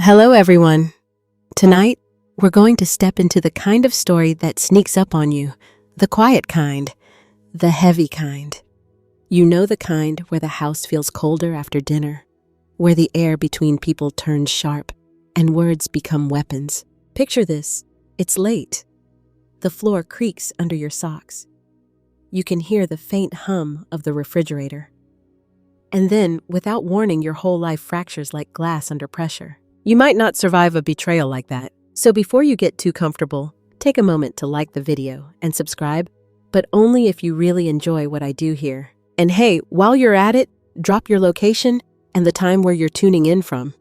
Hello, everyone. Tonight, we're going to step into the kind of story that sneaks up on you, the quiet kind, the heavy kind. You know, the kind where the house feels colder after dinner, where the air between people turns sharp and words become weapons. Picture this. It's late. The floor creaks under your socks. You can hear the faint hum of the refrigerator. And then, without warning, your whole life fractures like glass under pressure. You might not survive a betrayal like that. So before you get too comfortable, take a moment to like the video and subscribe, but only if you really enjoy what I do here. And hey, while you're at it, drop your location and the time where you're tuning in from.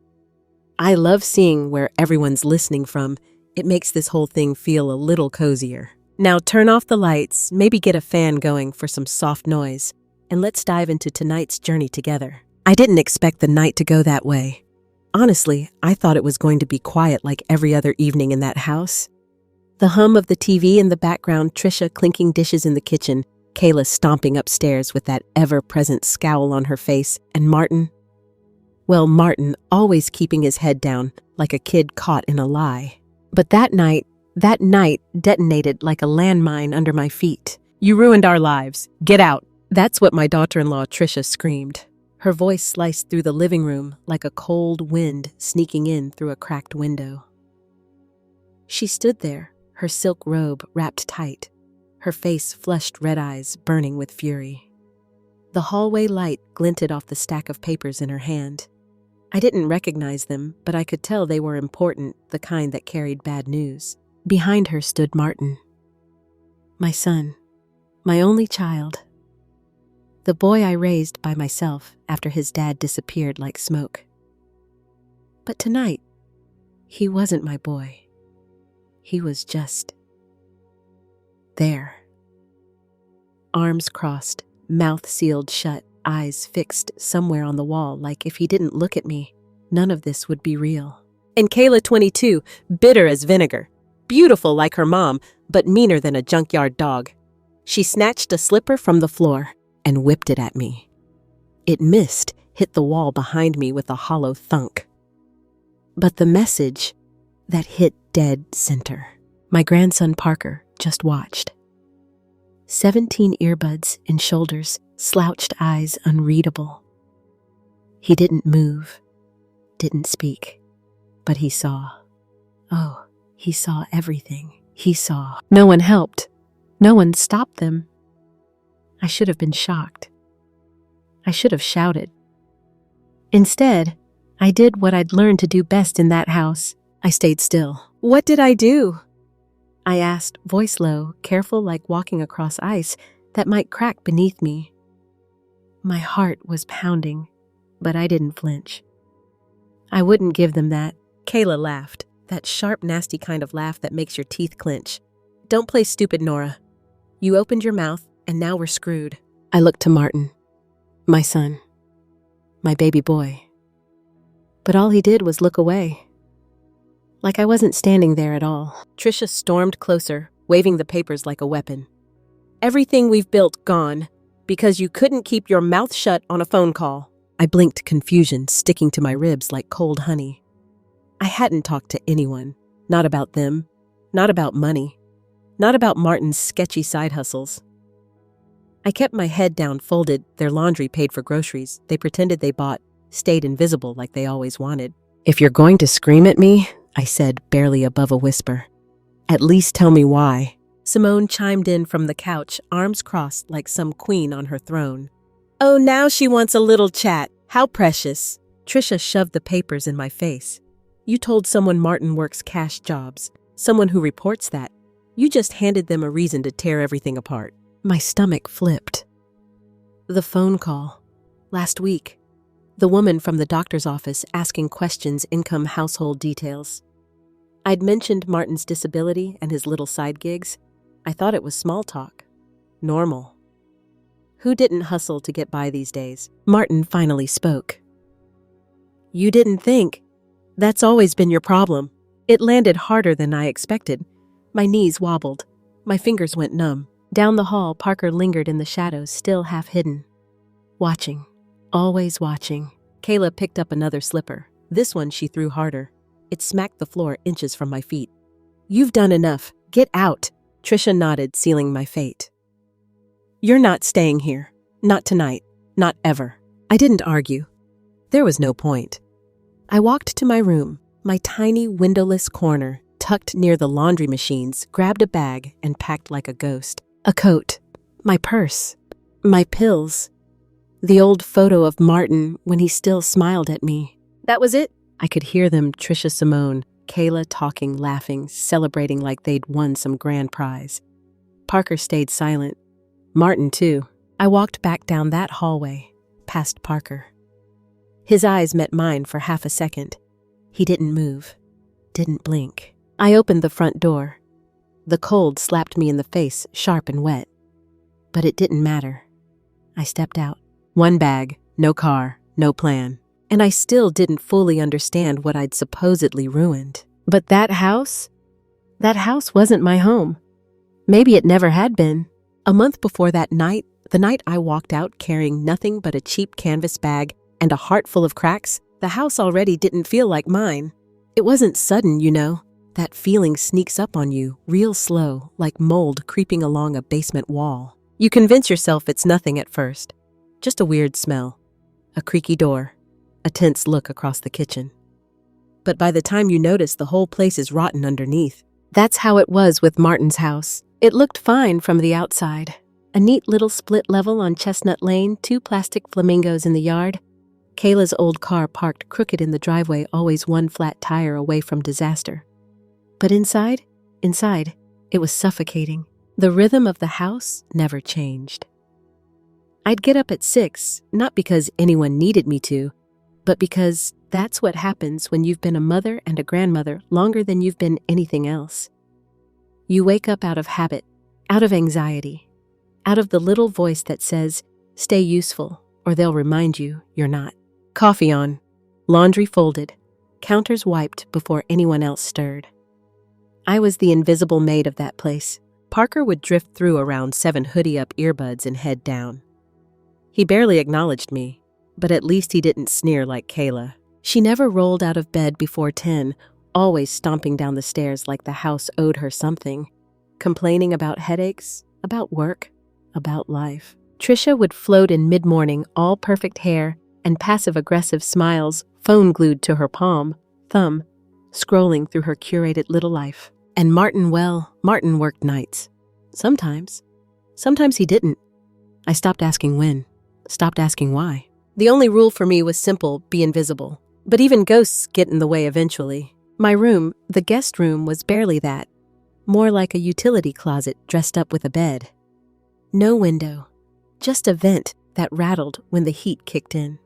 I love seeing where everyone's listening from. It makes this whole thing feel a little cozier. Now turn off the lights, maybe get a fan going for some soft noise, and let's dive into tonight's journey together. I didn't expect the night to go that way. Honestly, I thought it was going to be quiet like every other evening in that house. The hum of the TV in the background, Trisha clinking dishes in the kitchen, Kayla stomping upstairs with that ever-present scowl on her face, and Martin always keeping his head down like a kid caught in a lie. But that night detonated like a landmine under my feet. "You ruined our lives. Get out." That's what my daughter-in-law Trisha screamed. Her voice sliced through the living room like a cold wind sneaking in through a cracked window. She stood there, her silk robe wrapped tight, her face flushed red eyes burning with fury. The hallway light glinted off the stack of papers in her hand. I didn't recognize them, but I could tell they were important, the kind that carried bad news. Behind her stood Martin. My son, my only child. The boy I raised by myself after his dad disappeared like smoke. But tonight, he wasn't my boy. He was just there. Arms crossed, mouth sealed shut, eyes fixed somewhere on the wall, like if he didn't look at me, none of this would be real. And Kayla, 22, bitter as vinegar, beautiful like her mom, but meaner than a junkyard dog. She snatched a slipper from the floor and whipped it at me. It missed, hit the wall behind me with a hollow thunk. But the message, that hit dead center. My grandson Parker just watched. 17 earbuds in shoulders, slouched eyes unreadable. He didn't move, didn't speak, but he saw. Oh, he saw everything. He saw. No one helped. No one stopped them. I should have been shocked. I should have shouted. Instead, I did what I'd learned to do best in that house. I stayed still. What did I do? I asked, voice low, careful like walking across ice that might crack beneath me. My heart was pounding, but I didn't flinch. I wouldn't give them that. Kayla laughed, that sharp, nasty kind of laugh that makes your teeth clench. Don't play stupid, Nora. You opened your mouth, and now we're screwed. I looked to Martin, my son, my baby boy. But all he did was look away. Like I wasn't standing there at all. Trisha stormed closer, waving the papers like a weapon. Everything we've built gone, because you couldn't keep your mouth shut on a phone call. I blinked, confusion sticking to my ribs like cold honey. I hadn't talked to anyone, not about them, not about money, not about Martin's sketchy side hustles. I kept my head down, folded, their laundry paid for groceries. They pretended they bought, stayed invisible like they always wanted. If you're going to scream at me, I said, barely above a whisper, at least tell me why. Simone chimed in from the couch, arms crossed like some queen on her throne. Oh, now she wants a little chat. How precious. Trisha shoved the papers in my face. You told someone Martin works cash jobs, someone who reports that. You just handed them a reason to tear everything apart. My stomach flipped. The phone call. Last week. The woman from the doctor's office asking questions, income, household details. I'd mentioned Martin's disability and his little side gigs. I thought it was small talk. Normal. Who didn't hustle to get by these days? Martin finally spoke. You didn't think. That's always been your problem. It landed harder than I expected. My knees wobbled. My fingers went numb. Down the hall, Parker lingered in the shadows, still half hidden. Watching. Always watching. Kayla picked up another slipper. This one she threw harder. it smacked the floor inches from my feet. "You've done enough. Get out." Trisha nodded, sealing my fate. "You're not staying here. Not tonight. Not ever." I didn't argue. There was no point. I walked to my room, my tiny windowless corner, tucked near the laundry machines, grabbed a bag, and packed like a ghost. A coat, my purse, my pills, the old photo of Martin when he still smiled at me. That was it. I could hear them, Trisha, Simone, Kayla talking, laughing, celebrating like they'd won some grand prize. Parker stayed silent. Martin, too. I walked back down that hallway, past Parker. His eyes met mine for half a second. He didn't move, didn't blink. I opened the front door. The cold slapped me in the face, sharp and wet. But it didn't matter. I stepped out. One bag, no car, no plan. And I still didn't fully understand what I'd supposedly ruined. But that house wasn't my home. Maybe it never had been. A month before that night, the night I walked out carrying nothing but a cheap canvas bag and a heart full of cracks, the house already didn't feel like mine. It wasn't sudden, you know. That feeling sneaks up on you, real slow, like mold creeping along a basement wall. You convince yourself it's nothing at first. Just a weird smell, a creaky door, a tense look across the kitchen. But by the time you notice, the whole place is rotten underneath. That's how it was with Martin's house. It looked fine from the outside. A neat little split level on Chestnut Lane, 2 plastic flamingos in the yard. Kayla's old car parked crooked in the driveway, always one flat tire away from disaster. But inside, it was suffocating. The rhythm of the house never changed. I'd get up at 6, not because anyone needed me to, but because that's what happens when you've been a mother and a grandmother longer than you've been anything else. You wake up out of habit, out of anxiety, out of the little voice that says, stay useful, or they'll remind you you're not. Coffee on, laundry folded, counters wiped before anyone else stirred. I was the invisible maid of that place. Parker would drift through around 7, hoodie up, earbuds, and head down. He barely acknowledged me, but at least he didn't sneer like Kayla. She never rolled out of bed before 10, always stomping down the stairs like the house owed her something, complaining about headaches, about work, about life. Trisha would float in mid-morning, all perfect hair and passive-aggressive smiles, phone glued to her thumb, scrolling through her curated little life. And Martin worked nights. Sometimes he didn't. I stopped asking when, stopped asking why. The only rule for me was simple, be invisible. But even ghosts get in the way eventually. My room, the guest room, was barely that. More like a utility closet dressed up with a bed. No window, just a vent that rattled when the heat kicked in.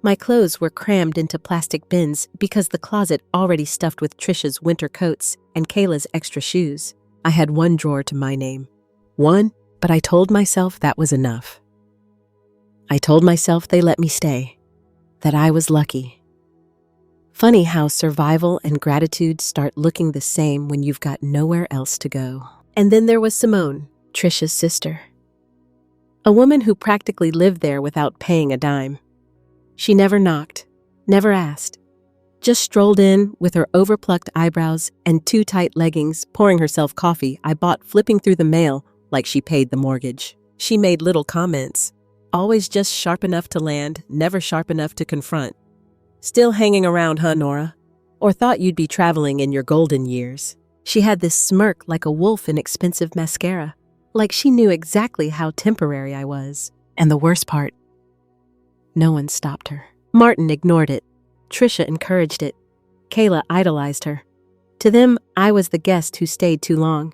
My clothes were crammed into plastic bins because the closet already stuffed with Trisha's winter coats and Kayla's extra shoes. I had one drawer to my name. One, but I told myself that was enough. I told myself they let me stay, that I was lucky. Funny how survival and gratitude start looking the same when you've got nowhere else to go. And then there was Simone, Trisha's sister. A woman who practically lived there without paying a dime. She never knocked, never asked, just strolled in with her overplucked eyebrows and 2 tight leggings, pouring herself coffee I bought, flipping through the mail like she paid the mortgage. She made little comments, always just sharp enough to land, never sharp enough to confront. Still hanging around, huh, Nora? Or thought you'd be traveling in your golden years. She had this smirk like a wolf in expensive mascara, like she knew exactly how temporary I was. And the worst part, no one stopped her. Martin ignored it. Trisha encouraged it. Kayla idolized her. To them, I was the guest who stayed too long,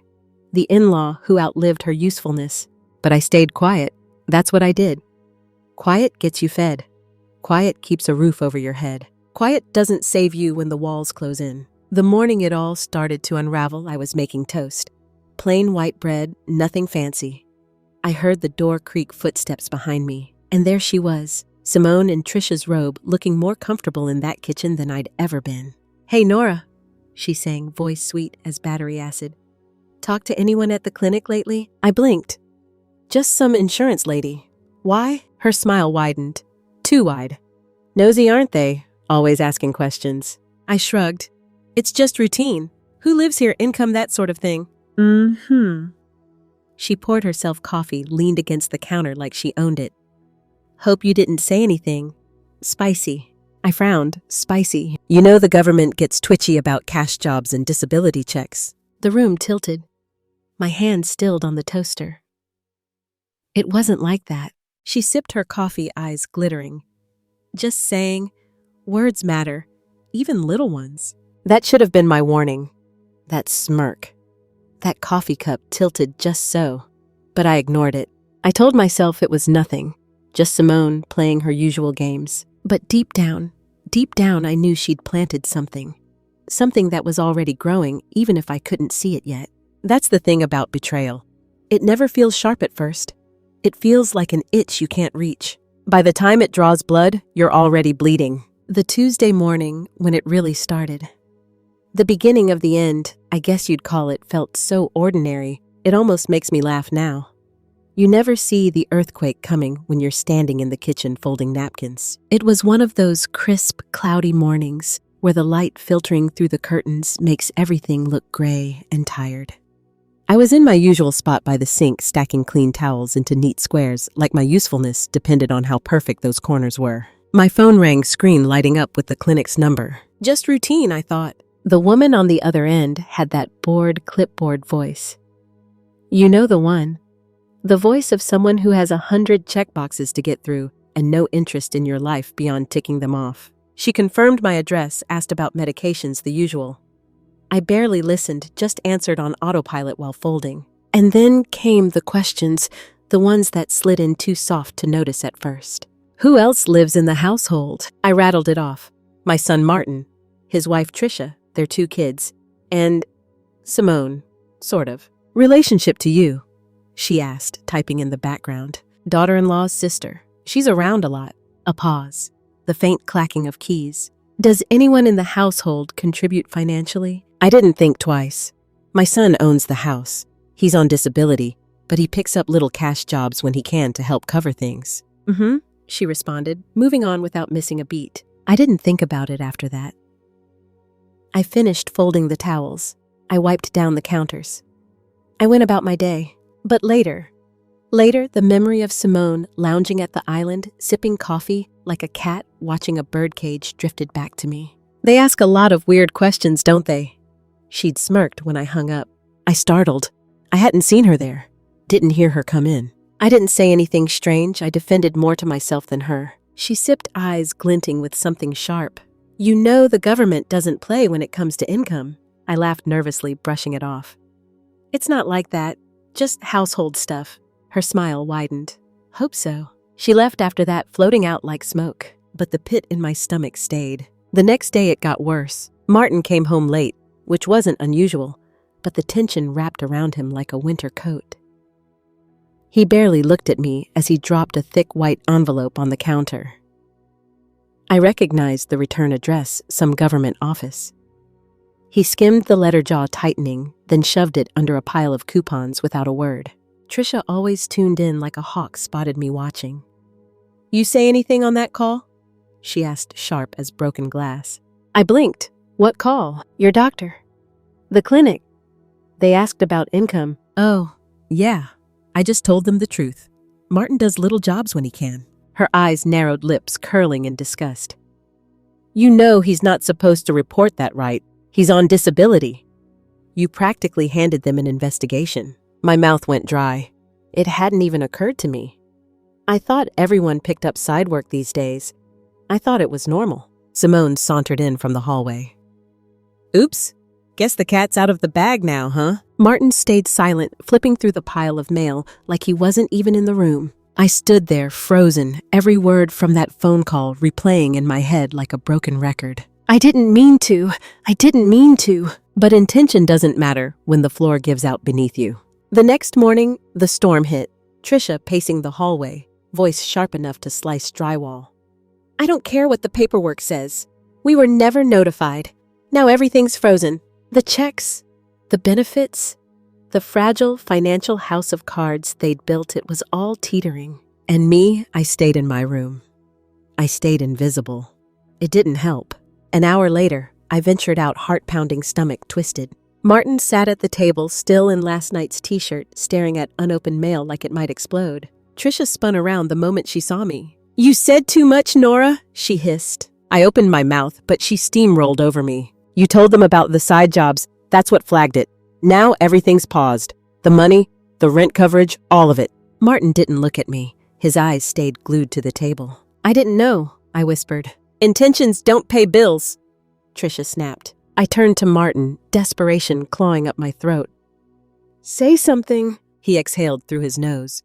the in-law who outlived her usefulness. But I stayed quiet. That's what I did. Quiet gets you fed. Quiet keeps a roof over your head. Quiet doesn't save you when the walls close in. The morning it all started to unravel, I was making toast. Plain white bread, nothing fancy. I heard the door creak, footsteps behind me, and there she was, Simone in Trisha's robe, looking more comfortable in that kitchen than I'd ever been. "Hey, Nora," she sang, voice sweet as battery acid. "Talked to anyone at the clinic lately?" I blinked. "Just some insurance lady." "Why?" Her smile widened. Too wide. "Nosy, aren't they? Always asking questions." I shrugged. It's just routine. Who lives here, income, that sort of thing? She poured herself coffee, leaned against the counter like she owned it. Hope you didn't say anything. Spicy. I frowned. Spicy. You know the government gets twitchy about cash jobs and disability checks. The room tilted. My hand stilled on the toaster. It wasn't like that. She sipped her coffee, eyes glittering. Just saying, words matter, even little ones. That should have been my warning. That smirk. That coffee cup tilted just so. But I ignored it. I told myself it was nothing, just Simone playing her usual games. But deep down, I knew she'd planted something. Something that was already growing, even if I couldn't see it yet. That's the thing about betrayal. It never feels sharp at first. It feels like an itch you can't reach. By the time it draws blood, you're already bleeding. The Tuesday morning, when it really started. The beginning of the end, I guess you'd call it, felt so ordinary, it almost makes me laugh now. You never see the earthquake coming when you're standing in the kitchen folding napkins. It was one of those crisp, cloudy mornings where the light filtering through the curtains makes everything look gray and tired. I was in my usual spot by the sink, stacking clean towels into neat squares, like my usefulness depended on how perfect those corners were. My phone rang, screen lighting up with the clinic's number. Just routine, I thought. The woman on the other end had that bored clipboard voice. You know the one. The voice of someone who has 100 checkboxes to get through and no interest in your life beyond ticking them off. She confirmed my address, asked about medications, the usual. I barely listened, just answered on autopilot while folding. And then came the questions, the ones that slid in too soft to notice at first. Who else lives in the household? I rattled it off. My son Martin, his wife Trisha, their 2 kids, and Simone, sort of. Relationship to you? She asked, typing in the background. Daughter-in-law's sister. She's around a lot. A pause. The faint clacking of keys. Does anyone in the household contribute financially? I didn't think twice. My son owns the house. He's on disability, but he picks up little cash jobs when he can to help cover things. She responded, moving on without missing a beat. I didn't think about it after that. I finished folding the towels. I wiped down the counters. I went about my day. But later, the memory of Simone lounging at the island, sipping coffee like a cat watching a birdcage drifted back to me. They ask a lot of weird questions, don't they? She'd smirked when I hung up. I startled. I hadn't seen her there. Didn't hear her come in. I didn't say anything strange. I defended more to myself than her. She sipped, eyes glinting with something sharp. You know the government doesn't play when it comes to income. I laughed nervously, brushing it off. It's not like that. Just household stuff. Her smile widened. Hope so. She left after that, floating out like smoke. But the pit in my stomach stayed. The next day it got worse. Martin came home late, which wasn't unusual, but the tension wrapped around him like a winter coat. He barely looked at me as he dropped a thick white envelope on the counter. I recognized the return address, some government office. He skimmed the letter, jaw tightening, then shoved it under a pile of coupons without a word. Trisha always tuned in like a hawk spotted me watching. You say anything on that call? She asked, sharp as broken glass. I blinked. What call? Your doctor. The clinic. They asked about income. Oh, yeah. I just told them the truth. Martin does little jobs when he can. Her eyes narrowed, lips curling in disgust. You know he's not supposed to report that, right? He's on disability. You practically handed them an investigation. My mouth went dry. It hadn't even occurred to me. I thought everyone picked up side work these days. I thought it was normal. Simone sauntered in from the hallway. Oops. Guess the cat's out of the bag now, huh? Martin stayed silent, flipping through the pile of mail like he wasn't even in the room. I stood there, frozen, every word from that phone call replaying in my head like a broken record. I didn't mean to. But intention doesn't matter when the floor gives out beneath you. The next morning, the storm hit. Trisha pacing the hallway, voice sharp enough to slice drywall. I don't care what the paperwork says. We were never notified. Now everything's frozen. The checks, the benefits, the fragile financial house of cards they'd built, it was all teetering. And me, I stayed in my room. I stayed invisible. It didn't help. An hour later, I ventured out, heart-pounding, stomach twisted. Martin sat at the table, still in last night's t-shirt, staring at unopened mail like it might explode. Trisha spun around the moment she saw me. "You said too much, Nora," she hissed. I opened my mouth, but she steamrolled over me. "You told them about the side jobs. That's what flagged it. Now everything's paused. The money, the rent coverage, all of it." Martin didn't look at me. His eyes stayed glued to the table. "I didn't know," I whispered. "Intentions don't pay bills," Trisha snapped. I turned to Martin, desperation clawing up my throat. "Say something," he exhaled through his nose.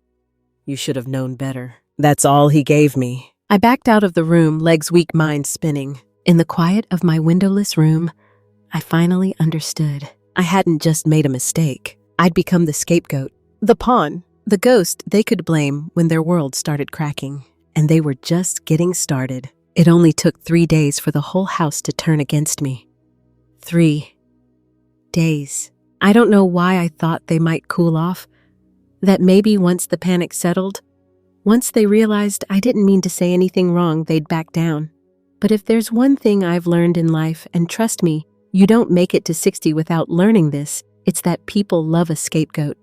"You should have known better." That's all he gave me. I backed out of the room, legs weak, mind spinning. In the quiet of my windowless room, I finally understood. I hadn't just made a mistake. I'd become the scapegoat, the pawn, the ghost they could blame when their world started cracking. And they were just getting started. It only took 3 days for the whole house to turn against me. 3 days. I don't know why I thought they might cool off, that maybe once the panic settled, once they realized I didn't mean to say anything wrong, they'd back down. But if there's one thing I've learned in life, and trust me, you don't make it to 60 without learning this, it's that people love a scapegoat.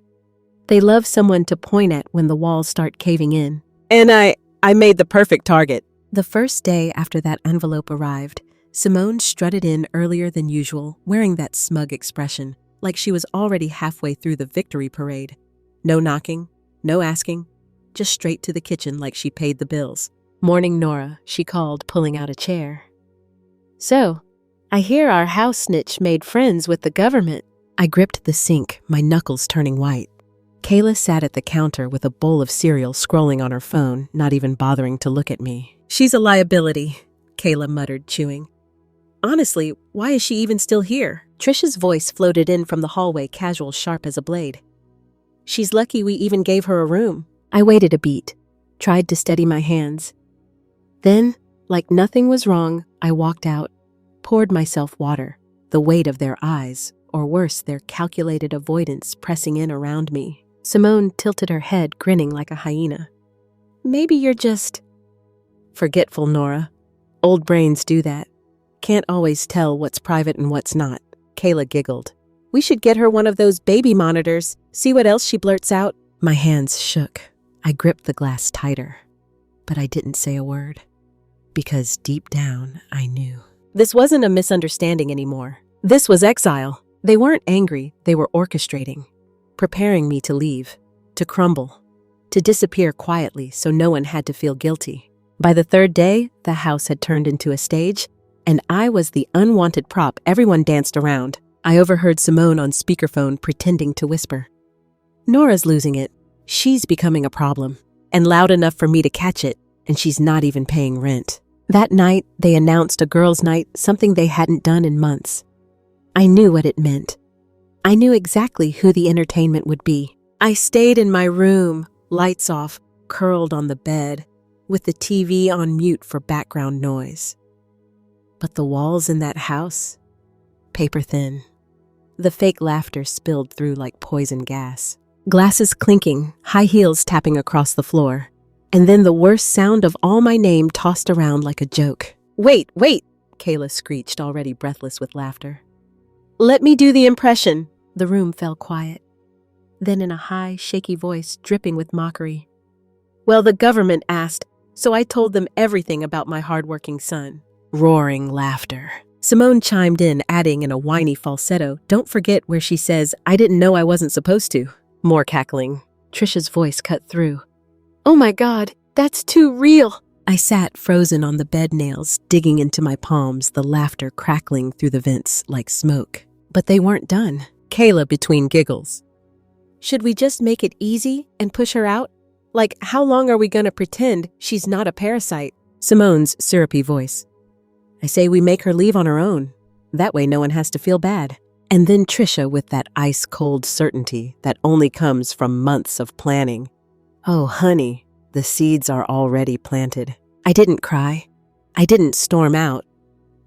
They love someone to point at when the walls start caving in. And I made the perfect target. The first day after that envelope arrived, Simone strutted in earlier than usual, wearing that smug expression, like she was already halfway through the victory parade. No knocking, no asking, just straight to the kitchen like she paid the bills. "Morning, Nora," she called, pulling out a chair. "So, I hear our house snitch made friends with the government." I gripped the sink, my knuckles turning white. Kayla sat at the counter with a bowl of cereal, scrolling on her phone, not even bothering to look at me. "She's a liability," Kayla muttered, chewing. "Honestly, why is she even still here?" Trisha's voice floated in from the hallway, casual, sharp as a blade. "She's lucky we even gave her a room." I waited a beat, tried to steady my hands. Then, like nothing was wrong, I walked out, poured myself water, the weight of their eyes, or worse, their calculated avoidance pressing in around me. Simone tilted her head, grinning like a hyena. "Maybe you're just forgetful, Nora. Old brains do that. Can't always tell what's private and what's not." Kayla giggled. "We should get her one of those baby monitors. See what else she blurts out." My hands shook. I gripped the glass tighter, but I didn't say a word. Because deep down, I knew. This wasn't a misunderstanding anymore. This was exile. They weren't angry, they were orchestrating, preparing me to leave, to crumble, to disappear quietly so no one had to feel guilty. By the 3rd day, the house had turned into a stage, and I was the unwanted prop everyone danced around. I overheard Simone on speakerphone pretending to whisper. "Nora's losing it. She's becoming a problem. And loud enough for me to catch it, and she's not even paying rent." That night, they announced a girls' night, something they hadn't done in months. I knew what it meant. I knew exactly who the entertainment would be. I stayed in my room, lights off, curled on the bed, with the TV on mute for background noise. But the walls in that house, paper thin. The fake laughter spilled through like poison gas. Glasses clinking, high heels tapping across the floor. And then the worst sound of all, my name tossed around like a joke. Wait, Kayla screeched, already breathless with laughter. "Let me do the impression." The room fell quiet. Then in a high, shaky voice, dripping with mockery. "Well, the government asked, so I told them everything about my hardworking son." Roaring laughter. Simone chimed in, adding in a whiny falsetto, "Don't forget where she says, 'I didn't know I wasn't supposed to.'" More cackling. Trisha's voice cut through. "Oh my God, that's too real." I sat frozen on the bed nails, digging into my palms, the laughter crackling through the vents like smoke. But they weren't done. Kayla between giggles. "Should we just make it easy and push her out? Like, how long are we gonna pretend she's not a parasite?" Simone's syrupy voice. "I say we make her leave on her own. That way no one has to feel bad." And then Trisha with that ice-cold certainty that only comes from months of planning. "Oh, honey, the seeds are already planted." I didn't cry. I didn't storm out.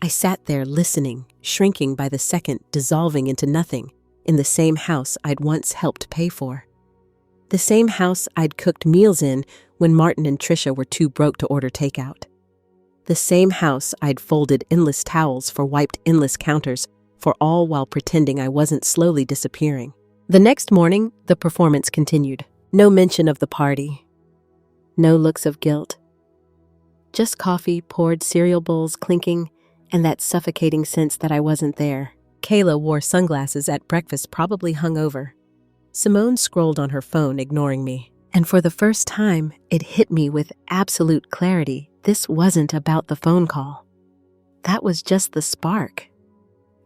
I sat there listening, shrinking by the second, dissolving into nothing, in the same house I'd once helped pay for. The same house I'd cooked meals in when Martin and Trisha were too broke to order takeout. The same house I'd folded endless towels for, wiped endless counters for, all while pretending I wasn't slowly disappearing. The next morning, the performance continued. No mention of the party. No looks of guilt. Just coffee, poured cereal bowls clinking, and that suffocating sense that I wasn't there. Kayla wore sunglasses at breakfast, probably hungover. Simone scrolled on her phone, ignoring me. And for the first time, it hit me with absolute clarity. This wasn't about the phone call. That was just the spark.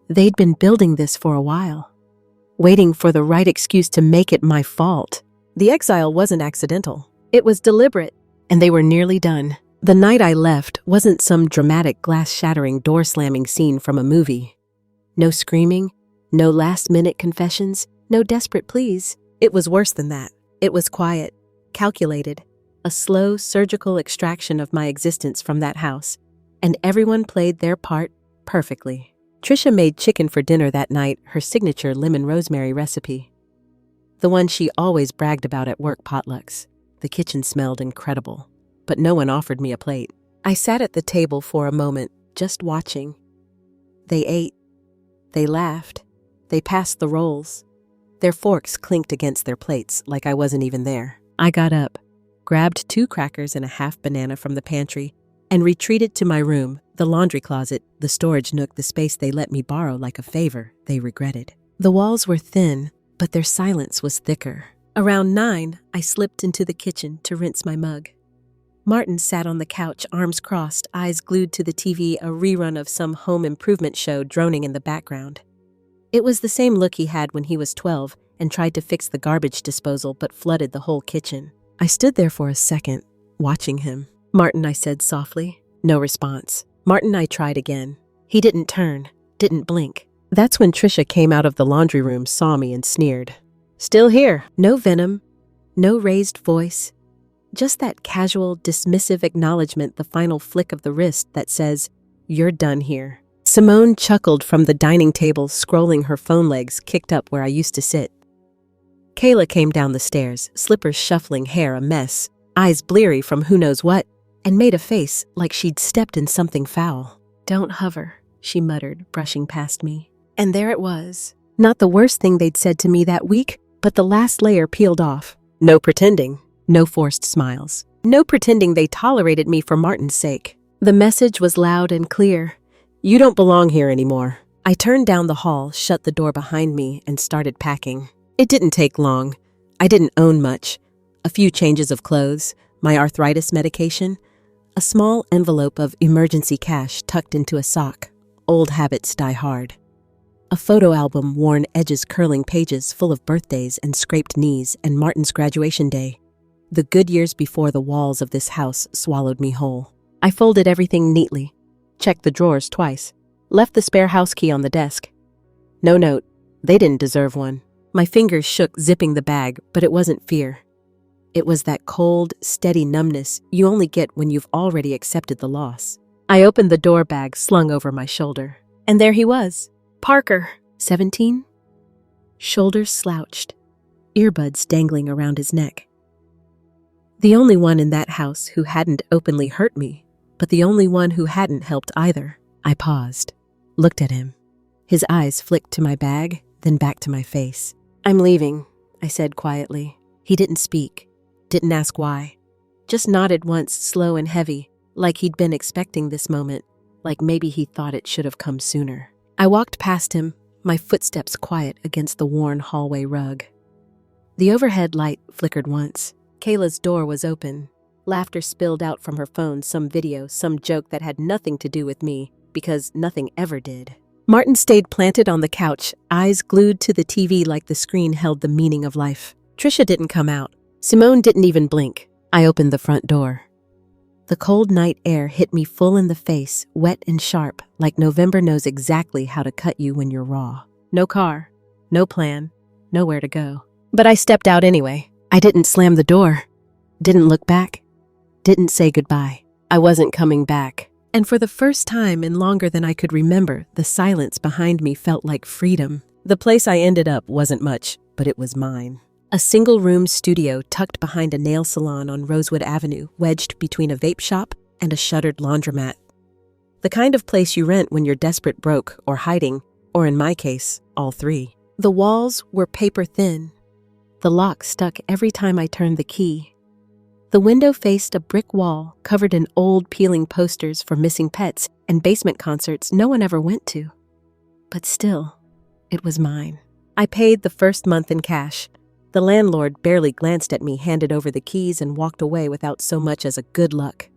They'd been building this for a while, waiting for the right excuse to make it my fault. The exile wasn't accidental. It was deliberate, and they were nearly done. The night I left wasn't some dramatic glass-shattering, door-slamming scene from a movie. No screaming, no last-minute confessions, no desperate pleas. It was worse than that. It was quiet, calculated, a slow, surgical extraction of my existence from that house, and everyone played their part perfectly. Trisha made chicken for dinner that night, her signature lemon rosemary recipe. The one she always bragged about at work potlucks. The kitchen smelled incredible, but no one offered me a plate. I sat at the table for a moment, just watching. They ate. They laughed. They passed the rolls. Their forks clinked against their plates like I wasn't even there. I got up, grabbed 2 crackers and a half banana from the pantry, and retreated to my room, the laundry closet, the storage nook, the space they let me borrow like a favor they regretted. The walls were thin, but their silence was thicker. Around 9, I slipped into the kitchen to rinse my mug. Martin sat on the couch, arms crossed, eyes glued to the TV, a rerun of some home improvement show droning in the background. It was the same look he had when he was 12 and tried to fix the garbage disposal but flooded the whole kitchen. I stood there for a second, watching him. "Martin," I said softly. No response. "Martin," I tried again. He didn't turn, didn't blink. That's when Trisha came out of the laundry room, saw me, and sneered. "Still here." No venom, no raised voice, just that casual, dismissive acknowledgement, the final flick of the wrist that says, "You're done here." Simone chuckled from the dining table, scrolling, her phone legs kicked up where I used to sit. Kayla came down the stairs, slippers shuffling, hair a mess, eyes bleary from who knows what, and made a face like she'd stepped in something foul. "Don't hover," she muttered, brushing past me. And there it was. Not the worst thing they'd said to me that week, but the last layer peeled off. No pretending, no forced smiles, no pretending they tolerated me for Martin's sake. The message was loud and clear. "You don't belong here anymore." I turned down the hall, shut the door behind me, and started packing. It didn't take long. I didn't own much. A few changes of clothes, my arthritis medication, a small envelope of emergency cash tucked into a sock. Old habits die hard. A photo album, worn edges curling pages full of birthdays and scraped knees, and Martin's graduation day. The good years before the walls of this house swallowed me whole. I folded everything neatly, checked the drawers twice, left the spare house key on the desk. No note. They didn't deserve one. My fingers shook, zipping the bag, but it wasn't fear. It was that cold, steady numbness you only get when you've already accepted the loss. I opened the door bag slung over my shoulder, and there he was. Parker, 17? Shoulders slouched, earbuds dangling around his neck. The only one in that house who hadn't openly hurt me, but the only one who hadn't helped either. I paused, looked at him. His eyes flicked to my bag, then back to my face. "I'm leaving," I said quietly. He didn't speak, didn't ask why. Just nodded once, slow and heavy, like he'd been expecting this moment, like maybe he thought it should have come sooner. I walked past him, my footsteps quiet against the worn hallway rug. The overhead light flickered once. Kayla's door was open. Laughter spilled out from her phone, some video, some joke that had nothing to do with me, because nothing ever did. Martin stayed planted on the couch, eyes glued to the TV like the screen held the meaning of life. Trisha didn't come out. Simone didn't even blink. I opened the front door. The cold night air hit me full in the face, wet and sharp, like November knows exactly how to cut you when you're raw. No car, no plan, nowhere to go. But I stepped out anyway. I didn't slam the door, didn't look back, didn't say goodbye. I wasn't coming back. And for the first time in longer than I could remember, the silence behind me felt like freedom. The place I ended up wasn't much, but it was mine. A single-room studio tucked behind a nail salon on Rosewood Avenue, wedged between a vape shop and a shuttered laundromat. The kind of place you rent when you're desperate, broke, or hiding, or in my case, all three. The walls were paper thin. The lock stuck every time I turned the key. The window faced a brick wall covered in old peeling posters for missing pets and basement concerts no one ever went to. But still, it was mine. I paid the first month in cash. The landlord barely glanced at me, handed over the keys, and walked away without so much as a good luck,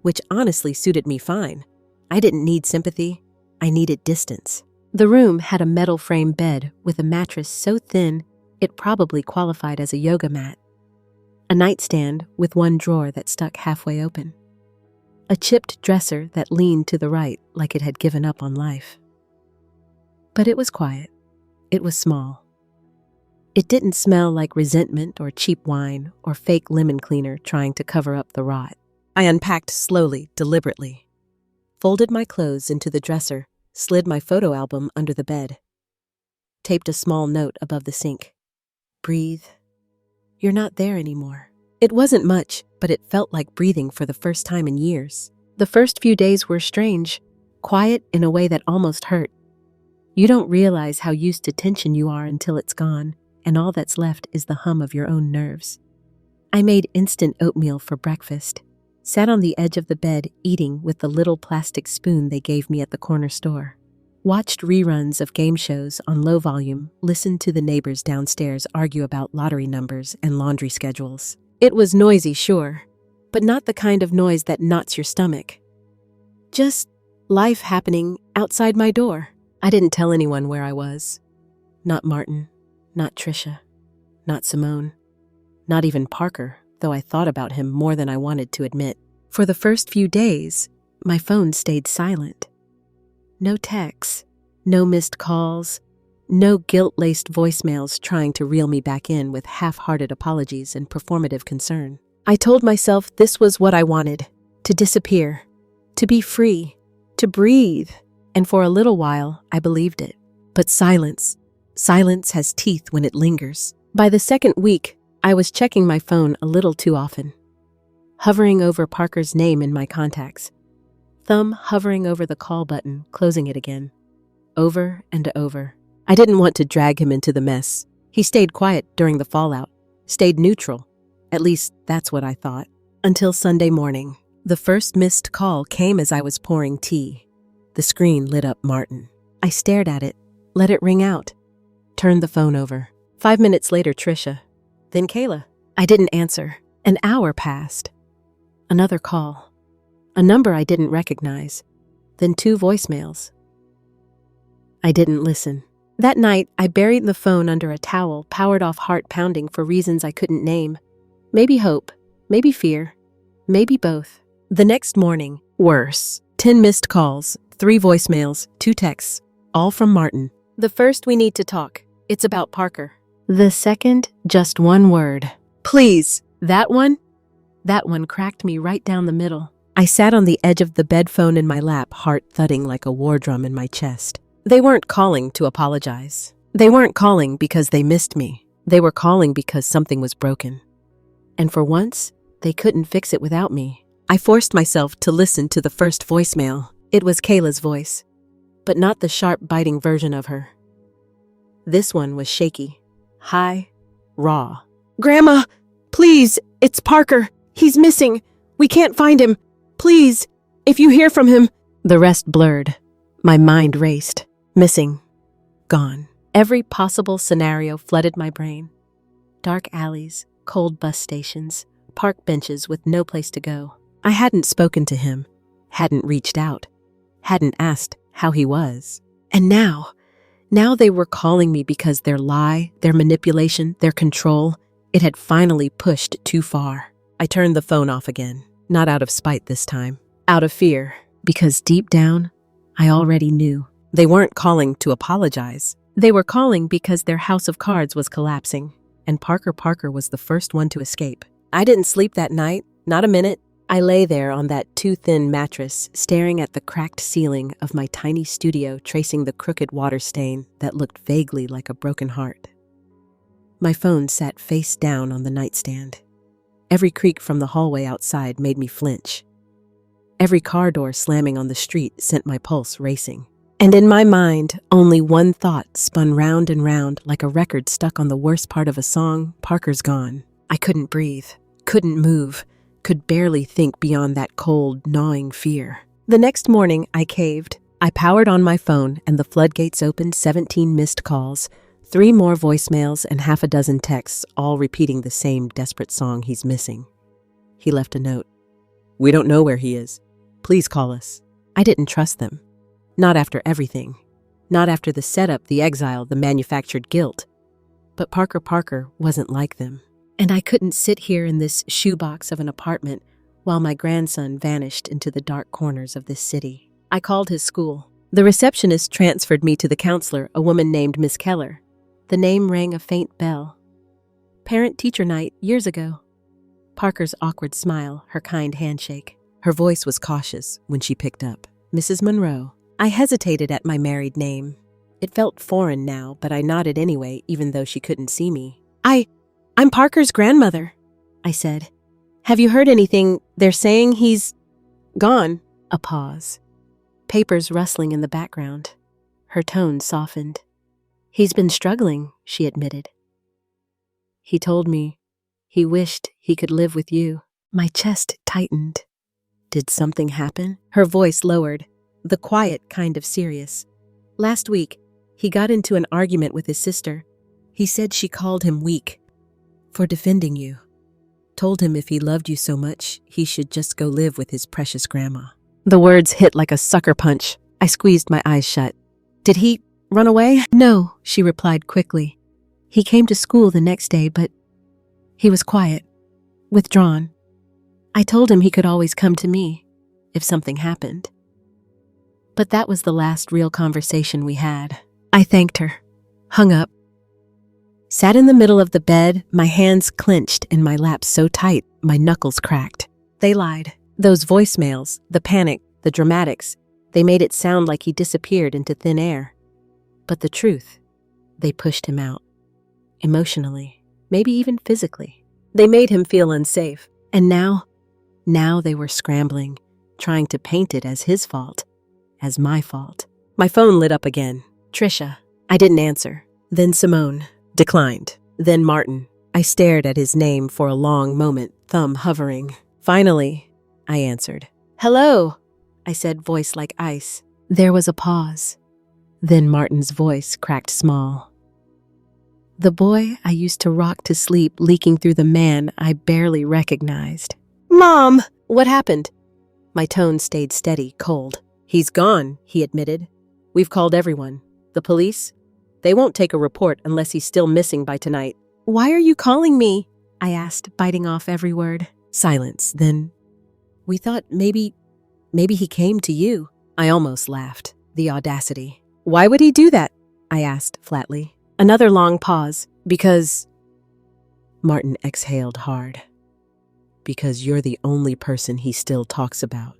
which honestly suited me fine. I didn't need sympathy. I needed distance. The room had a metal frame bed with a mattress so thin it probably qualified as a yoga mat. A nightstand with one drawer that stuck halfway open. A chipped dresser that leaned to the right like it had given up on life. But it was quiet. It was small. It didn't smell like resentment or cheap wine or fake lemon cleaner trying to cover up the rot. I unpacked slowly, deliberately. Folded my clothes into the dresser, slid my photo album under the bed. Taped a small note above the sink. Breathe. You're not there anymore. It wasn't much, but it felt like breathing for the first time in years. The first few days were strange, quiet in a way that almost hurt. You don't realize how used to tension you are until it's gone, and all that's left is the hum of your own nerves. I made instant oatmeal for breakfast, sat on the edge of the bed eating with the little plastic spoon they gave me at the corner store. Watched reruns of game shows on low volume, listened to the neighbors downstairs argue about lottery numbers and laundry schedules. It was noisy, sure, but not the kind of noise that knots your stomach. Just life happening outside my door. I didn't tell anyone where I was. Not Martin, not Trisha, not Simone, not even Parker, though I thought about him more than I wanted to admit. For the first few days, my phone stayed silent. No texts, no missed calls, no guilt-laced voicemails trying to reel me back in with half-hearted apologies and performative concern. I told myself this was what I wanted, to disappear, to be free, to breathe, and for a little while I believed it. But silence has teeth when it lingers. By the second week, I was checking my phone a little too often, hovering over Parker's name in my contacts, thumb hovering over the call button, closing it again, over and over. I didn't want to drag him into the mess. He stayed quiet during the fallout, stayed neutral. At least that's what I thought. Until Sunday morning. The first missed call came as I was pouring tea. The screen lit up Martin. I stared at it, let it ring out, turned the phone over. 5 minutes later, Trisha. Then Kayla. I didn't answer. An hour passed. Another call. A number I didn't recognize. Then 2 voicemails. I didn't listen. That night, I buried the phone under a towel, powered off heart pounding for reasons I couldn't name. Maybe hope, maybe fear, maybe both. The next morning, worse. 10 missed calls, 3 voicemails, 2 texts, all from Martin. The first, we need to talk. It's about Parker. The second, just one word. Please. That one cracked me right down the middle. I sat on the edge of the bed, phone in my lap, heart thudding like a war drum in my chest. They weren't calling to apologize. They weren't calling because they missed me. They were calling because something was broken. And for once, they couldn't fix it without me. I forced myself to listen to the first voicemail. It was Kayla's voice, but not the sharp, biting version of her. This one was shaky, high, raw. Grandma, please, it's Parker. He's missing. We can't find him. Please, if you hear from him. The rest blurred. My mind raced. Missing. Gone. Every possible scenario flooded my brain. Dark alleys, cold bus stations, park benches with no place to go. I hadn't spoken to him, hadn't reached out, hadn't asked how he was. And now they were calling me because their lie, their manipulation, their control, it had finally pushed too far. I turned the phone off again, not out of spite this time, out of fear, because deep down, I already knew. They weren't calling to apologize. They were calling because their house of cards was collapsing, and Parker was the first one to escape. I didn't sleep that night, not a minute. I lay there on that too thin mattress, staring at the cracked ceiling of my tiny studio, tracing the crooked water stain that looked vaguely like a broken heart. My phone sat face down on the nightstand. Every creak from the hallway outside made me flinch. Every car door slamming on the street sent my pulse racing. And in my mind, only one thought spun round and round like a record stuck on the worst part of a song. Parker's gone. I couldn't breathe, couldn't move, could barely think beyond that cold, gnawing fear. The next morning, I caved. I powered on my phone and the floodgates opened. 17 missed calls, 3 more voicemails and half a dozen texts, all repeating the same desperate song, "He's missing." He left a note. "We don't know where he is. Please call us." I didn't trust them. Not after everything. Not after the setup, the exile, the manufactured guilt. But Parker wasn't like them. And I couldn't sit here in this shoebox of an apartment while my grandson vanished into the dark corners of this city. I called his school. The receptionist transferred me to the counselor, a woman named Miss Keller. The name rang a faint bell. Parent-teacher night years ago. Parker's awkward smile, her kind handshake. Her voice was cautious when she picked up. "Mrs. Monroe." I hesitated at my married name. It felt foreign now, but I nodded anyway, even though she couldn't see me. I'm Parker's grandmother," I said. "Have you heard anything? They're saying he's gone." A pause. Papers rustling in the background. Her tone softened. "He's been struggling," she admitted. "He told me he wished he could live with you." My chest tightened. Did something happen? Her voice lowered, the quiet kind of serious. "Last week, he got into an argument with his sister. He said she called him weak for defending you. Told him if he loved you so much, he should just go live with his precious grandma." The words hit like a sucker punch. I squeezed my eyes shut. "Did he run away?" "No," she replied quickly. "He came to school the next day, but he was quiet, withdrawn. I told him he could always come to me if something happened." But that was the last real conversation we had. I thanked her, hung up, sat in the middle of the bed, my hands clenched in my lap so tight my knuckles cracked. They lied. Those voicemails, the panic, the dramatics, they made it sound like he disappeared into thin air. But the truth, they pushed him out. Emotionally, maybe even physically. They made him feel unsafe. And now they were scrambling, trying to paint it as his fault, as my fault. My phone lit up again. Trisha. I didn't answer. Then Simone. Declined. Then Martin. I stared at his name for a long moment, thumb hovering. Finally, I answered. "Hello," I said, voice like ice. There was a pause. Then Martin's voice cracked small. The boy I used to rock to sleep leaking through the man I barely recognized. "Mom!" "What happened?" My tone stayed steady, cold. "He's gone," he admitted. "We've called everyone. The police? They won't take a report unless he's still missing by tonight." "Why are you calling me?" I asked, biting off every word. Silence. Then, "We thought maybe he came to you." I almost laughed. The audacity. "Why would he do that?" I asked flatly. Another long pause. "Because..." Martin exhaled hard. "Because you're the only person he still talks about.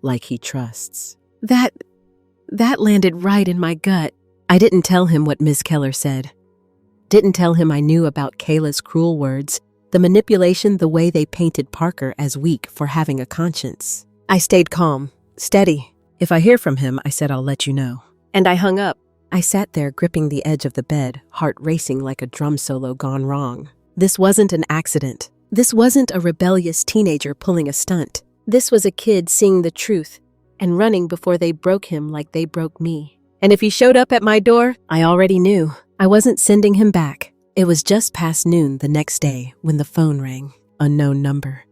Like he trusts." That landed right in my gut. I didn't tell him what Miss Keller said. Didn't tell him I knew about Kayla's cruel words, the manipulation, the way they painted Parker as weak for having a conscience. I stayed calm, steady. "If I hear from him," I said, "I'll let you know." And I hung up. I sat there gripping the edge of the bed, heart racing like a drum solo gone wrong. This wasn't an accident. This wasn't a rebellious teenager pulling a stunt. This was a kid seeing the truth and running before they broke him like they broke me. And if he showed up at my door, I already knew. I wasn't sending him back. It was just past noon the next day when the phone rang. Unknown number.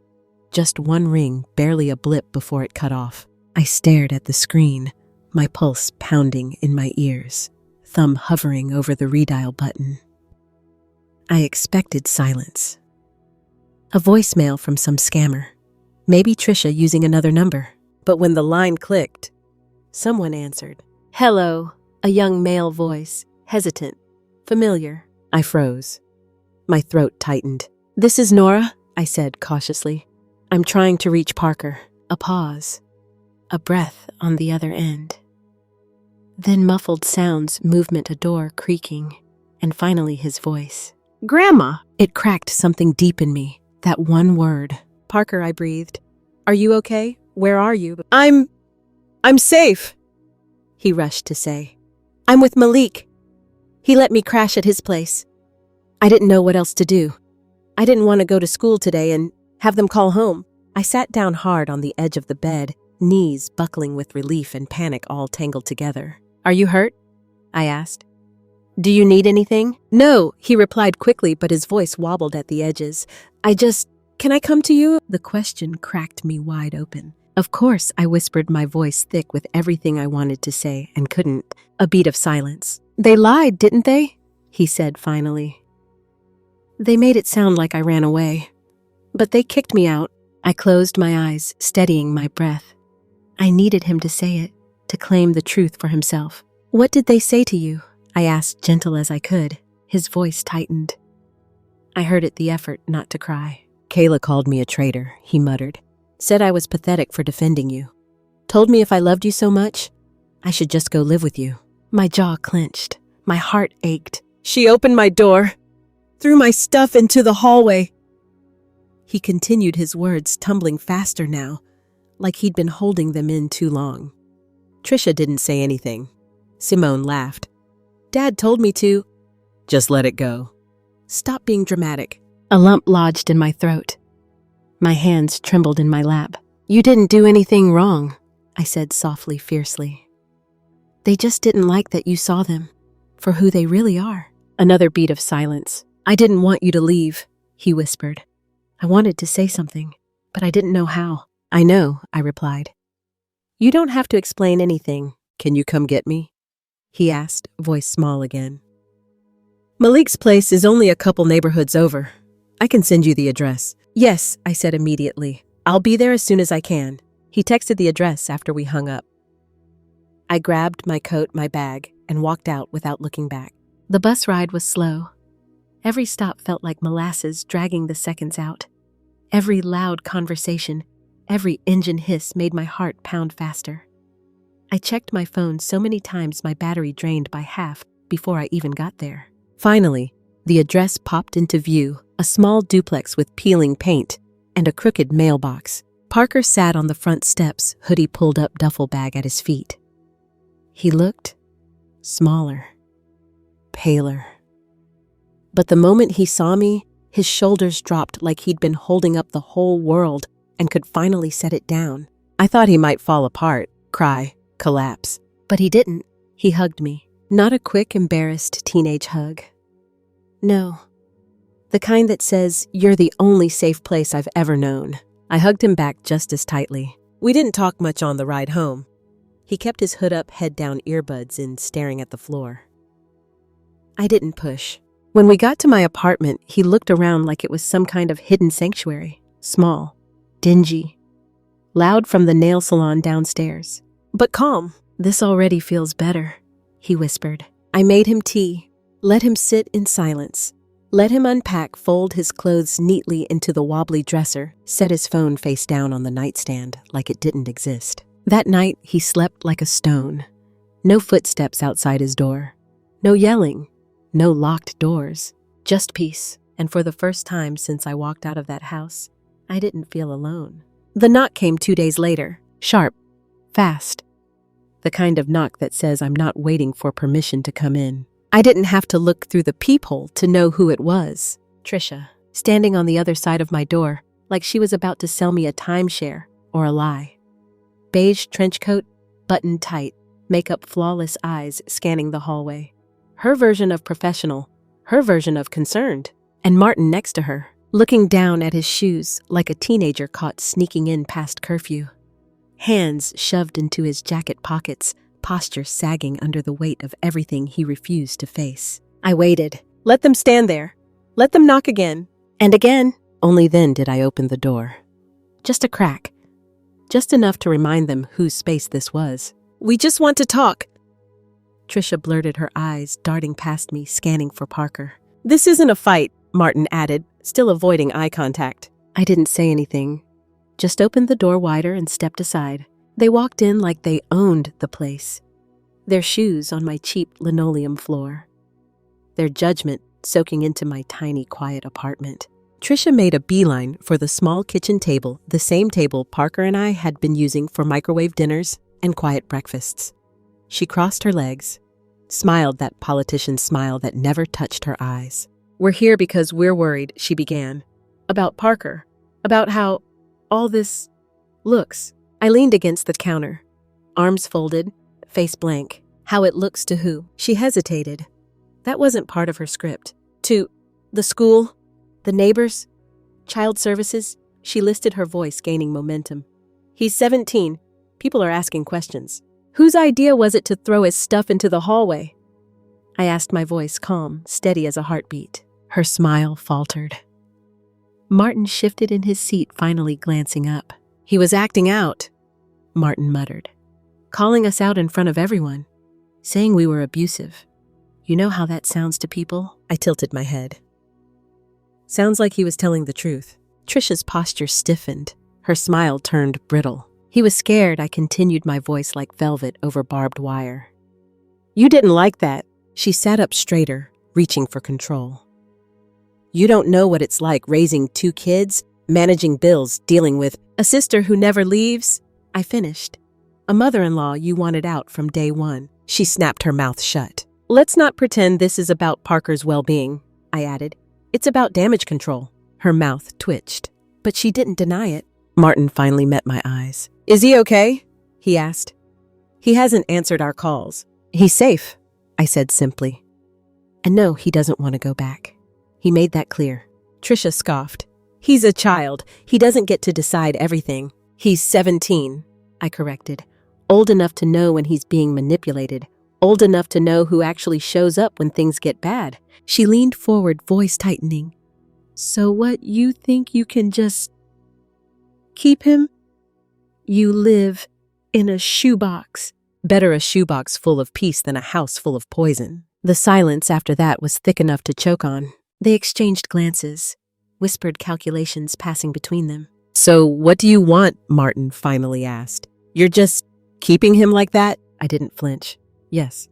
Just one ring, barely a blip before it cut off. I stared at the screen, my pulse pounding in my ears, thumb hovering over the redial button. I expected silence. A voicemail from some scammer. Maybe Trisha using another number. But when the line clicked, someone answered. "Hello," a young male voice, hesitant, familiar. I froze. My throat tightened. "This is Nora," I said cautiously. "I'm trying to reach Parker." A pause. A breath on the other end. Then muffled sounds, movement, a door creaking, and finally his voice. "Grandma!" It cracked something deep in me. That one word. "Parker," I breathed. "Are you okay? Where are you? I'm safe, he rushed to say. I'm with Malik. He let me crash at his place. I didn't know what else to do. I didn't want to go to school today and have them call home. I sat down hard on the edge of the bed, knees buckling with relief and panic all tangled together. Are you hurt? I asked. Do you need anything? No, he replied quickly, but his voice wobbled at the edges. Can I come to you? The question cracked me wide open. Of course, I whispered, my voice thick with everything I wanted to say and couldn't. A beat of silence. They lied, didn't they? He said finally. They made it sound like I ran away. But they kicked me out. I closed my eyes, steadying my breath. I needed him to say it, to claim the truth for himself. What did they say to you? I asked, gentle as I could. His voice tightened. I heard it, the effort not to cry. Kayla called me a traitor, he muttered. Said I was pathetic for defending you. Told me if I loved you so much, I should just go live with you. My jaw clenched. My heart ached. She opened my door, threw my stuff into the hallway. He continued, his words tumbling faster now, like he'd been holding them in too long. Trisha didn't say anything. Simone laughed. Dad told me to. Just let it go. Stop being dramatic. A lump lodged in my throat. My hands trembled in my lap. You didn't do anything wrong, I said softly, fiercely. They just didn't like that you saw them for who they really are. Another beat of silence. I didn't want you to leave, he whispered. I wanted to say something, but I didn't know how. I know, I replied. You don't have to explain anything. Can you come get me? He asked, voice small again. Malik's place is only a couple neighborhoods over. I can send you the address. Yes, I said immediately. I'll be there as soon as I can. He texted the address after we hung up. I grabbed my coat, my bag, and walked out without looking back. The bus ride was slow. Every stop felt like molasses dragging the seconds out. Every loud conversation, every engine hiss made my heart pound faster. I checked my phone so many times my battery drained by half before I even got there. Finally, the address popped into view, a small duplex with peeling paint and a crooked mailbox. Parker sat on the front steps, hoodie pulled up, duffel bag at his feet. He looked smaller, paler. But the moment he saw me, his shoulders dropped like he'd been holding up the whole world and could finally set it down. I thought he might fall apart, cry, collapse. But he didn't. He hugged me. Not a quick, embarrassed teenage hug. No. The kind that says, you're the only safe place I've ever known. I hugged him back just as tightly. We didn't talk much on the ride home. He kept his hood up, head down, earbuds in, staring at the floor. I didn't push. When we got to my apartment, he looked around like it was some kind of hidden sanctuary. Small, dingy, loud from the nail salon downstairs. But calm. This already feels better, he whispered. I made him tea, let him sit in silence. Let him unpack, fold his clothes neatly into the wobbly dresser, set his phone face down on the nightstand like it didn't exist. That night, he slept like a stone. No footsteps outside his door. No yelling. No locked doors. Just peace. And for the first time since I walked out of that house, I didn't feel alone. The knock came 2 days later. Sharp. Fast. The kind of knock that says I'm not waiting for permission to come in. I didn't have to look through the peephole to know who it was. Trisha, standing on the other side of my door, like she was about to sell me a timeshare or a lie. Beige trench coat, buttoned tight, makeup flawless, eyes scanning the hallway. Her version of professional, her version of concerned. And Martin next to her, looking down at his shoes like a teenager caught sneaking in past curfew. Hands shoved into his jacket pockets, posture sagging under the weight of everything he refused to face. I waited. Let them stand there. Let them knock again. And again. Only then did I open the door. Just a crack. Just enough to remind them whose space this was. We just want to talk. Trisha blurted, her eyes darting past me, scanning for Parker. This isn't a fight, Martin added, still avoiding eye contact. I didn't say anything. Just opened the door wider and stepped aside. They walked in like they owned the place. Their shoes on my cheap linoleum floor. Their judgment soaking into my tiny, quiet apartment. Trisha made a beeline for the small kitchen table, the same table Parker and I had been using for microwave dinners and quiet breakfasts. She crossed her legs, smiled that politician's smile that never touched her eyes. "We're here because we're worried," she began. "About Parker. About how all this looks." I leaned against the counter, arms folded, face blank. "How it looks to who?" She hesitated. That wasn't part of her script. "To the school, the neighbors, child services." She listed, her voice gaining momentum. "He's 17. People are asking questions. Whose idea was it to throw his stuff into the hallway?" I asked, my voice calm, steady as a heartbeat. Her smile faltered. Martin shifted in his seat, finally glancing up. "He was acting out," Martin muttered. "Calling us out in front of everyone. Saying we were abusive. You know how that sounds to people?" I tilted my head. "Sounds like he was telling the truth." Trisha's posture stiffened. Her smile turned brittle. "He was scared," I continued, my voice like velvet over barbed wire. "You didn't like that." She sat up straighter, reaching for control. "You don't know what it's like raising 2 kids, managing bills, dealing with a sister who never leaves," I finished. "A mother-in-law you wanted out from day one." She snapped her mouth shut. "Let's not pretend this is about Parker's well-being," I added. "It's about damage control." Her mouth twitched, but she didn't deny it. Martin finally met my eyes. "Is he okay?" he asked. "He hasn't answered our calls." "He's safe," I said simply. "And no, he doesn't want to go back. He made that clear." Trisha scoffed. "He's a child. He doesn't get to decide everything." "He's 17, I corrected. "Old enough to know when he's being manipulated. Old enough to know who actually shows up when things get bad." She leaned forward, voice tightening. "So what, you think you can just keep him? You live in a shoebox." Better a shoebox full of peace than a house full of poison. The silence after that was thick enough to choke on. They exchanged glances, whispered calculations passing between them. "So what do you want?" Martin finally asked. "You're just keeping him like that?" I didn't flinch. "Yes,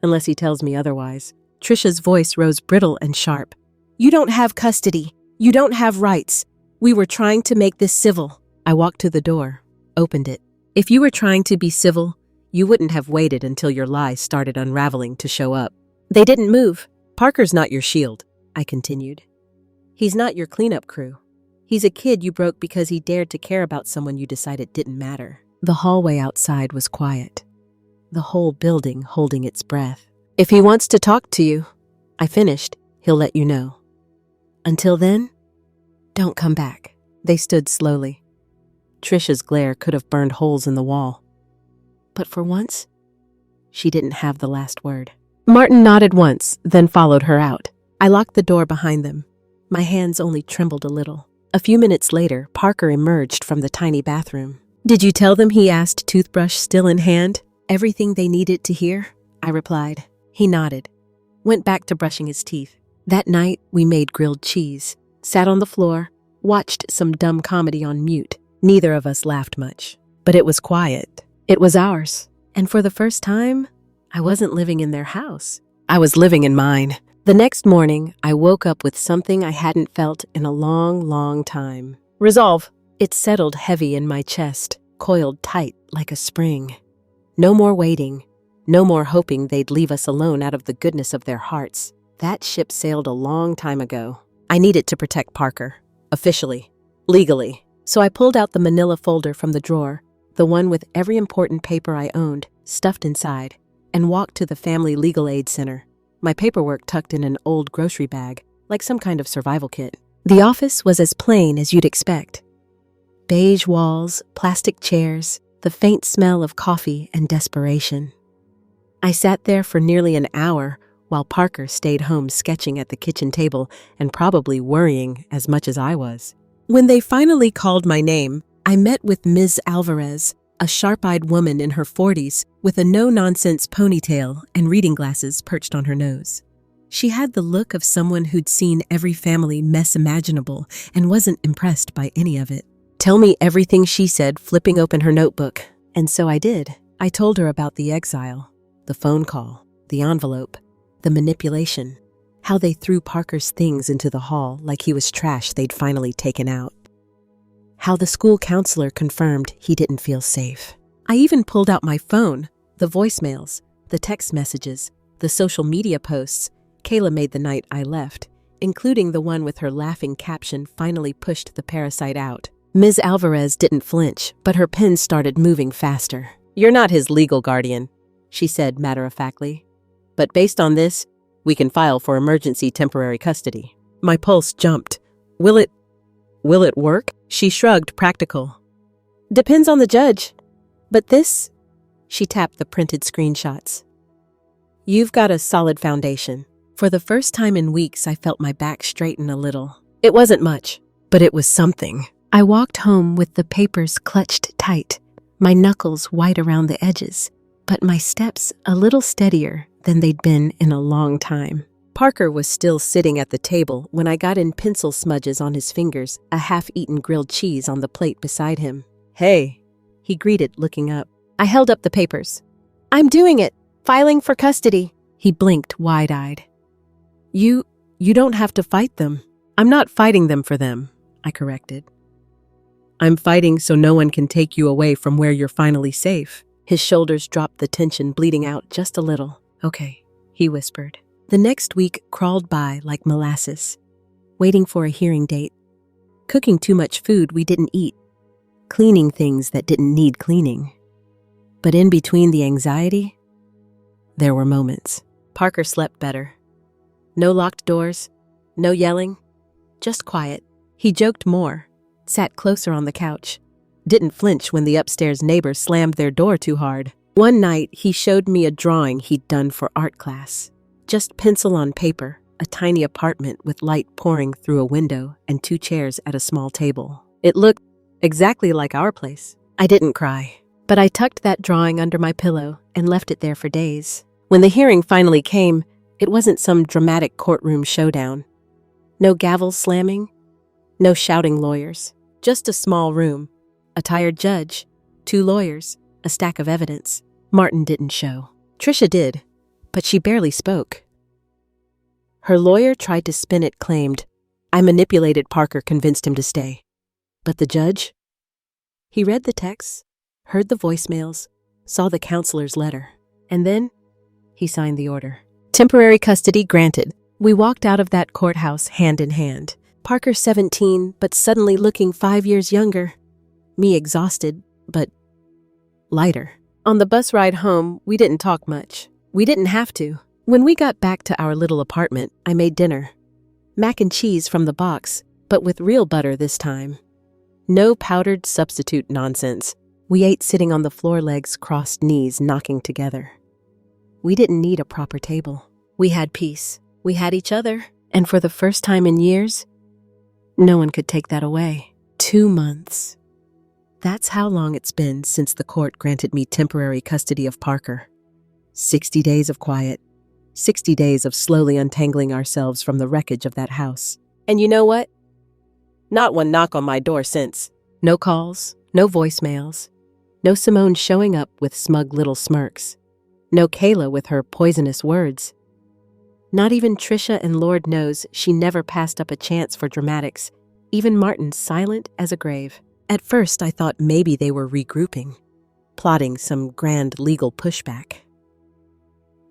unless he tells me otherwise." Trisha's voice rose brittle and sharp. "You don't have custody. You don't have rights. We were trying to make this civil." I walked to the door, opened it. "If you were trying to be civil, you wouldn't have waited until your lies started unraveling to show up." "They didn't move." "Parker's not your shield," I continued. "He's not your cleanup crew. He's a kid you broke because he dared to care about someone you decided didn't matter." The hallway outside was quiet, the whole building holding its breath. "If he wants to talk to you," I finished, "he'll let you know. Until then, don't come back." They stood slowly. Trisha's glare could have burned holes in the wall. But for once, she didn't have the last word. Martin nodded once, then followed her out. I locked the door behind them. My hands only trembled a little. A few minutes later, Parker emerged from the tiny bathroom. "Did you tell them?" he asked, toothbrush still in hand. "Everything they needed to hear?" I replied. He nodded, went back to brushing his teeth. That night, we made grilled cheese, sat on the floor, watched some dumb comedy on mute. Neither of us laughed much, but it was quiet. It was ours. And for the first time, I wasn't living in their house. I was living in mine. The next morning, I woke up with something I hadn't felt in a long, long time. Resolve. It settled heavy in my chest, coiled tight like a spring. No more waiting. No more hoping they'd leave us alone out of the goodness of their hearts. That ship sailed a long time ago. I needed to protect Parker. Officially. Legally. So I pulled out the manila folder from the drawer, the one with every important paper I owned, stuffed inside, and walked to the Family Legal Aid Center, my paperwork tucked in an old grocery bag, like some kind of survival kit. The office was as plain as you'd expect. Beige walls, plastic chairs, the faint smell of coffee and desperation. I sat there for nearly an hour while Parker stayed home sketching at the kitchen table and probably worrying as much as I was. When they finally called my name, I met with Ms. Alvarez, a sharp-eyed woman in her 40s with a no-nonsense ponytail and reading glasses perched on her nose. She had the look of someone who'd seen every family mess imaginable and wasn't impressed by any of it. "Tell me everything," she said, flipping open her notebook. And so I did. I told her about the exile, the phone call, the envelope, the manipulation, How they threw Parker's things into the hall like he was trash they'd finally taken out. How the school counselor confirmed he didn't feel safe. I even pulled out my phone, the voicemails, the text messages, the social media posts Kayla made the night I left, including the one with her laughing caption finally pushed the parasite out. Ms. Alvarez didn't flinch, but her pen started moving faster. "You're not his legal guardian," she said matter-of-factly. "But based on this, we can file for emergency temporary custody." My pulse jumped. Will it work?" She shrugged, practical. "Depends on the judge. But this," she tapped the printed screenshots. "You've got a solid foundation." For the first time in weeks, I felt my back straighten a little. It wasn't much, but it was something. I walked home with the papers clutched tight, my knuckles white around the edges, but my steps a little steadier than they'd been in a long time. Parker was still sitting at the table when I got in pencil smudges on his fingers, a half-eaten grilled cheese on the plate beside him. "Hey," he greeted, looking up. I held up the papers. "I'm doing it. Filing for custody." He blinked wide-eyed. You don't have to fight them." "I'm not fighting them for them," I corrected. "I'm fighting so no one can take you away from where you're finally safe." His shoulders dropped, the tension bleeding out just a little. "Okay," he whispered. The next week crawled by like molasses, waiting for a hearing date, cooking too much food we didn't eat, cleaning things that didn't need cleaning. But in between the anxiety, there were moments. Parker slept better. No locked doors, no yelling, just quiet. He joked more, sat closer on the couch, didn't flinch when the upstairs neighbor slammed their door too hard. One night, he showed me a drawing he'd done for art class. Just pencil on paper, a tiny apartment with light pouring through a window and 2 chairs at a small table. It looked exactly like our place. I didn't cry, but I tucked that drawing under my pillow and left it there for days. When the hearing finally came, it wasn't some dramatic courtroom showdown. No gavel slamming, no shouting lawyers, just a small room, a tired judge, 2 lawyers, a stack of evidence. Martin didn't show. Trisha did, but she barely spoke. Her lawyer tried to spin it, claimed, "I manipulated Parker, convinced him to stay." But the judge? He read the texts, heard the voicemails, saw the counselor's letter, and then he signed the order. Temporary custody granted. We walked out of that courthouse hand in hand. Parker 17, but suddenly looking 5 years younger. Me exhausted, but lighter. On the bus ride home, we didn't talk much. We didn't have to. When we got back to our little apartment, I made dinner. Mac and cheese from the box, but with real butter this time. No powdered substitute nonsense. We ate sitting on the floor, legs crossed, knees knocking together. We didn't need a proper table. We had peace. We had each other. And for the first time in years, no one could take that away. 2 months. That's how long it's been since the court granted me temporary custody of Parker. 60 days of quiet. 60 days of slowly untangling ourselves from the wreckage of that house. And you know what? Not one knock on my door since. No calls, no voicemails, no Simone showing up with smug little smirks. No Kayla with her poisonous words. Not even Trisha, and Lord knows she never passed up a chance for dramatics. Even Martin, silent as a grave. At first, I thought maybe they were regrouping, plotting some grand legal pushback.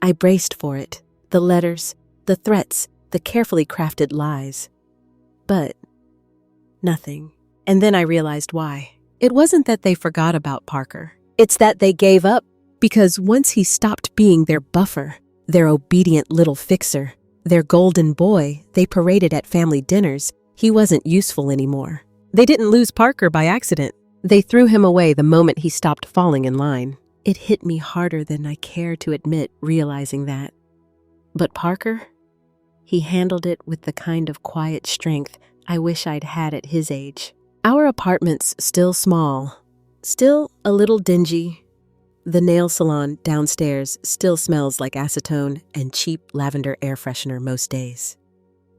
I braced for it. The letters, the threats, the carefully crafted lies. But nothing. And then I realized why. It wasn't that they forgot about Parker. It's that they gave up. Because once he stopped being their buffer, their obedient little fixer, their golden boy they paraded at family dinners, he wasn't useful anymore. They didn't lose Parker by accident. They threw him away the moment he stopped falling in line. It hit me harder than I care to admit, realizing that. But Parker? He handled it with the kind of quiet strength I wish I'd had at his age. Our apartment's still small, still a little dingy. The nail salon downstairs still smells like acetone and cheap lavender air freshener most days.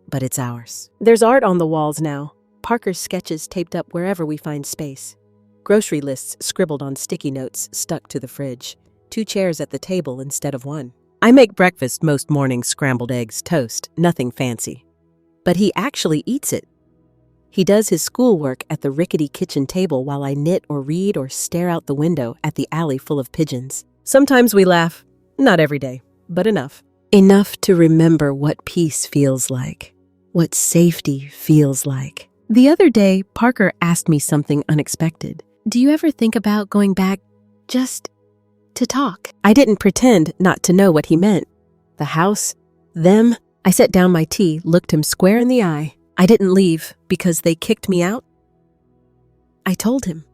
But it's ours. There's art on the walls now. Parker's sketches taped up wherever we find space. Grocery lists scribbled on sticky notes stuck to the fridge. 2 chairs at the table instead of 1. I make breakfast most mornings, scrambled eggs, toast, nothing fancy. But he actually eats it. He does his schoolwork at the rickety kitchen table while I knit or read or stare out the window at the alley full of pigeons. Sometimes we laugh, not every day, but enough. Enough to remember what peace feels like, what safety feels like. The other day, Parker asked me something unexpected. Do you ever think about going back just to talk? I didn't pretend not to know what he meant. The house, them. I set down my tea, looked him square in the eye. I didn't leave because they kicked me out. I told him.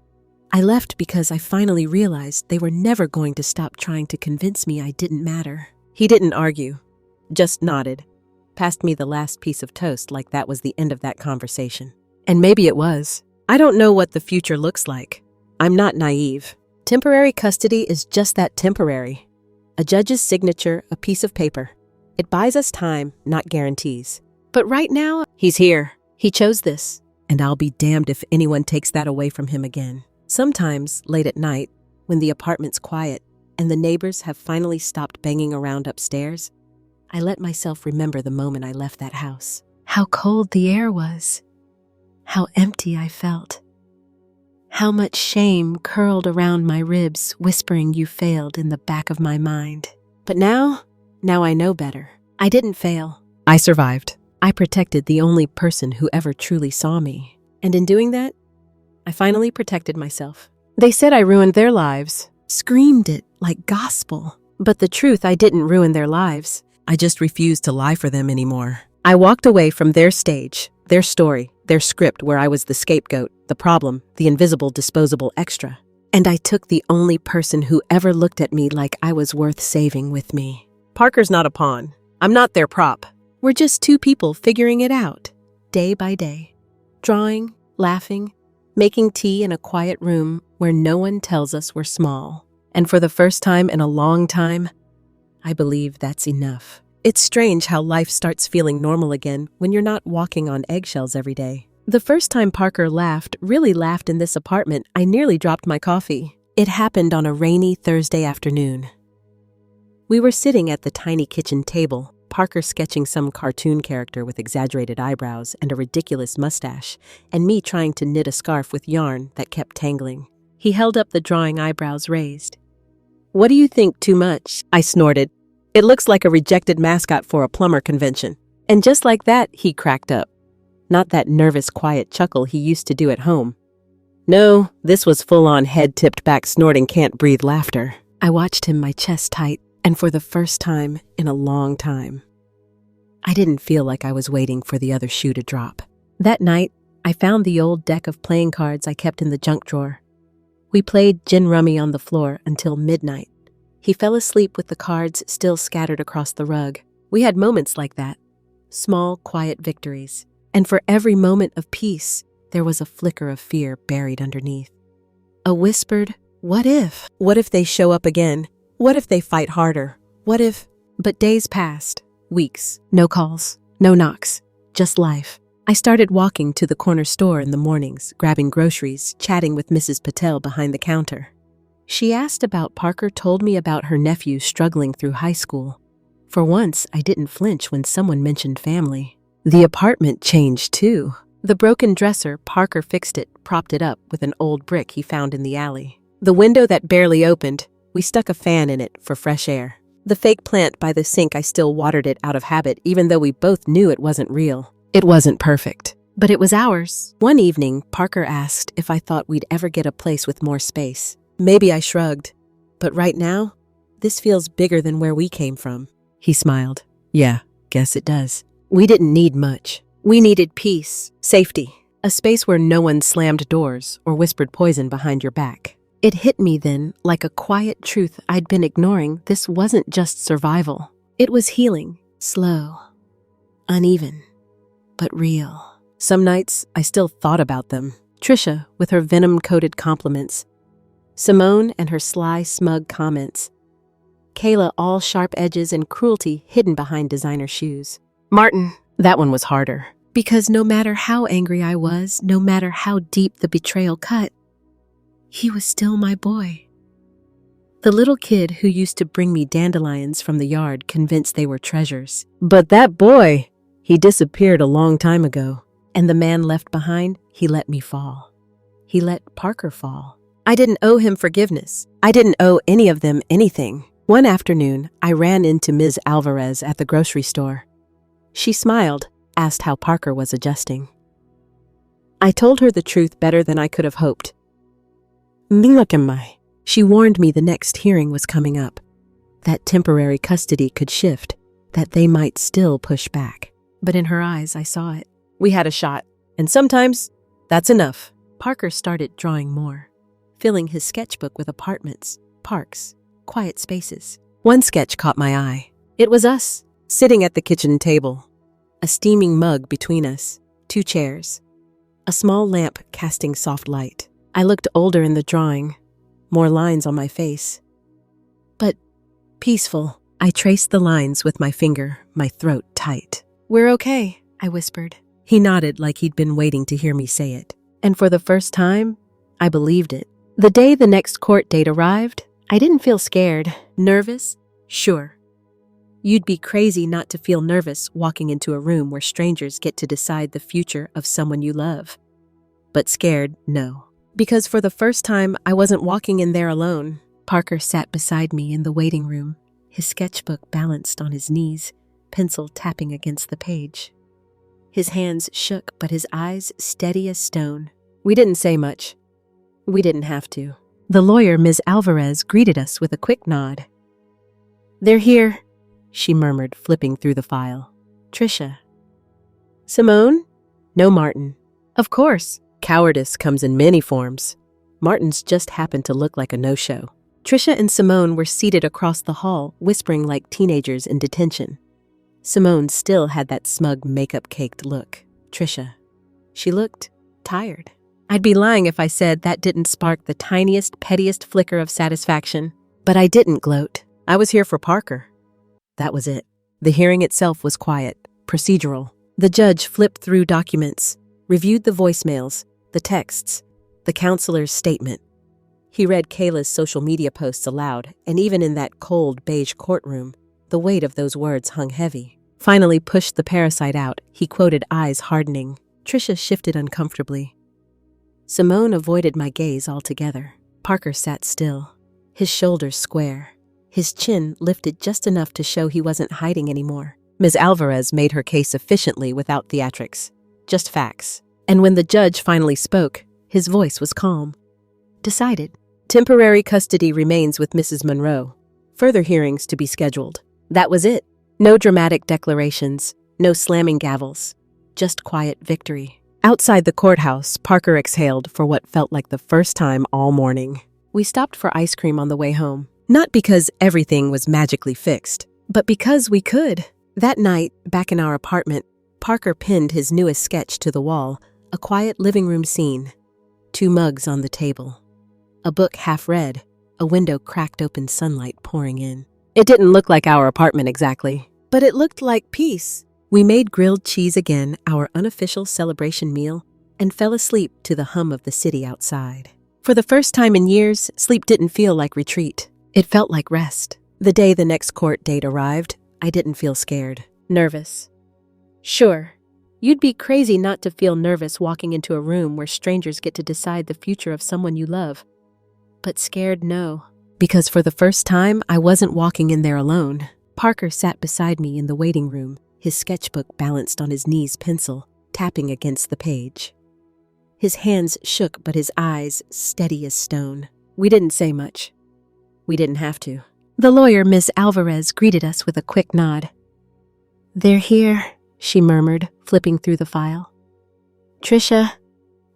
I left because I finally realized they were never going to stop trying to convince me I didn't matter. He didn't argue, just nodded, passed me the last piece of toast like that was the end of that conversation. And maybe it was. I don't know what the future looks like. I'm not naive. Temporary custody is just that, temporary. A judge's signature, a piece of paper. It buys us time, not guarantees. But right now, he's here. He chose this, and I'll be damned if anyone takes that away from him again. Sometimes, late at night, when the apartment's quiet and the neighbors have finally stopped banging around upstairs, I let myself remember the moment I left that house. How cold the air was. How empty I felt. How much shame curled around my ribs, whispering you failed in the back of my mind. But now I know better. I didn't fail. I survived. I protected the only person who ever truly saw me. And in doing that, I finally protected myself. They said I ruined their lives, screamed it like gospel. But the truth, I didn't ruin their lives. I just refused to lie for them anymore. I walked away from their stage, their story, their script where I was the scapegoat, the problem, the invisible, disposable extra. And I took the only person who ever looked at me like I was worth saving with me. Parker's not a pawn. I'm not their prop. We're just two people figuring it out, day by day. Drawing, laughing, making tea in a quiet room where no one tells us we're small. And for the first time in a long time, I believe that's enough. It's strange how life starts feeling normal again when you're not walking on eggshells every day. The first time Parker really laughed in this apartment, I nearly dropped my coffee. It happened on a rainy Thursday afternoon. We were sitting at the tiny kitchen table, Parker sketching some cartoon character with exaggerated eyebrows and a ridiculous mustache, and me trying to knit a scarf with yarn that kept tangling. He held up the drawing, eyebrows raised. "What do you think, too much?" I snorted. "It looks like a rejected mascot for a plumber convention." And just like that, he cracked up. Not that nervous, quiet chuckle he used to do at home. No, this was full-on head tipped back, snorting, can't breathe laughter. I watched him, my chest tight, and for the first time in a long time, I didn't feel like I was waiting for the other shoe to drop. That night, I found the old deck of playing cards I kept in the junk drawer. We played gin rummy on the floor until midnight. He fell asleep with the cards still scattered across the rug. We had moments like that, small, quiet victories. And for every moment of peace, there was a flicker of fear buried underneath. A whispered, what if? What if they show up again? What if they fight harder? What if? But days passed, weeks, no calls, no knocks, just life. I started walking to the corner store in the mornings, grabbing groceries, chatting with Mrs. Patel behind the counter. She asked about Parker, told me about her nephew struggling through high school. For once, I didn't flinch when someone mentioned family. The apartment changed too. The broken dresser, Parker fixed it, propped it up with an old brick he found in the alley. The window that barely opened, we stuck a fan in it for fresh air. The fake plant by the sink, I still watered it out of habit, even though we both knew it wasn't real. It wasn't perfect, but it was ours. One evening, Parker asked if I thought we'd ever get a place with more space. Maybe I shrugged. But right now, this feels bigger than where we came from. He smiled. Yeah, guess it does. We didn't need much. We needed peace, safety, a space where no one slammed doors or whispered poison behind your back. It hit me then, like a quiet truth I'd been ignoring. This wasn't just survival. It was healing, slow, uneven, but real. Some nights, I still thought about them. Trisha, with her venom-coated compliments. Simone and her sly, smug comments. Kayla, all sharp edges and cruelty hidden behind designer shoes. Martin, that one was harder. Because no matter how angry I was, no matter how deep the betrayal cut, he was still my boy. The little kid who used to bring me dandelions from the yard convinced they were treasures. But that boy, he disappeared a long time ago. And the man left behind, he let me fall. He let Parker fall. I didn't owe him forgiveness. I didn't owe any of them anything. One afternoon, I ran into Ms. Alvarez at the grocery store. She smiled, asked how Parker was adjusting. I told her the truth better than I could have hoped. She warned me the next hearing was coming up, that temporary custody could shift, that they might still push back. But in her eyes, I saw it. We had a shot, and sometimes that's enough. Parker started drawing more, filling his sketchbook with apartments, parks, quiet spaces. One sketch caught my eye. It was us, sitting at the kitchen table. A steaming mug between us, 2 chairs, a small lamp casting soft light. I looked older in the drawing, more lines on my face. But peaceful. I traced the lines with my finger, my throat tight. "We're okay," I whispered. He nodded like he'd been waiting to hear me say it. And for the first time, I believed it. The day the next court date arrived, I didn't feel scared. Nervous? Sure. You'd be crazy not to feel nervous walking into a room where strangers get to decide the future of someone you love. But scared, no. Because for the first time, I wasn't walking in there alone. Parker sat beside me in the waiting room, his sketchbook balanced on his knees, pencil tapping against the page. His hands shook, but his eyes steady as stone. We didn't say much. We didn't have to. The lawyer, Ms. Alvarez, greeted us with a quick nod. "They're here," she murmured, flipping through the file. "Trisha." "Simone?" "No, Martin." Of course. Cowardice comes in many forms. Martin's just happened to look like a no-show. Trisha and Simone were seated across the hall, whispering like teenagers in detention. Simone still had that smug makeup-caked look. Trisha. She looked tired. I'd be lying if I said that didn't spark the tiniest, pettiest flicker of satisfaction. But I didn't gloat. I was here for Parker. That was it. The hearing itself was quiet, procedural. The judge flipped through documents, reviewed the voicemails, the texts, the counselor's statement. He read Kayla's social media posts aloud, and even in that cold, beige courtroom, the weight of those words hung heavy. Finally pushed the parasite out, he quoted, eyes hardening. Trisha shifted uncomfortably. Simone avoided my gaze altogether. Parker sat still, his shoulders square, his chin lifted just enough to show he wasn't hiding anymore. Ms. Alvarez made her case efficiently without theatrics, just facts. And when the judge finally spoke, his voice was calm. Decided. Temporary custody remains with Mrs. Monroe. Further hearings to be scheduled. That was it. No dramatic declarations, no slamming gavels, just quiet victory. Outside the courthouse, Parker exhaled for what felt like the first time all morning. We stopped for ice cream on the way home. Not because everything was magically fixed, but because we could. That night, back in our apartment, Parker pinned his newest sketch to the wall, a quiet living room scene. 2 mugs on the table. A book half read, a window cracked open, sunlight pouring in. It didn't look like our apartment exactly, but it looked like peace. We made grilled cheese again, our unofficial celebration meal, and fell asleep to the hum of the city outside. For the first time in years, sleep didn't feel like retreat. It felt like rest. The day the next court date arrived, I didn't feel scared. Nervous. Sure. You'd be crazy not to feel nervous walking into a room where strangers get to decide the future of someone you love. But scared, no. Because for the first time, I wasn't walking in there alone. Parker sat beside me in the waiting room, his sketchbook balanced on his knees, pencil tapping against the page. His hands shook, but his eyes steady as stone. We didn't say much. We didn't have to. The lawyer, Ms. Alvarez, greeted us with a quick nod. "They're here," she murmured, flipping through the file. "Trisha."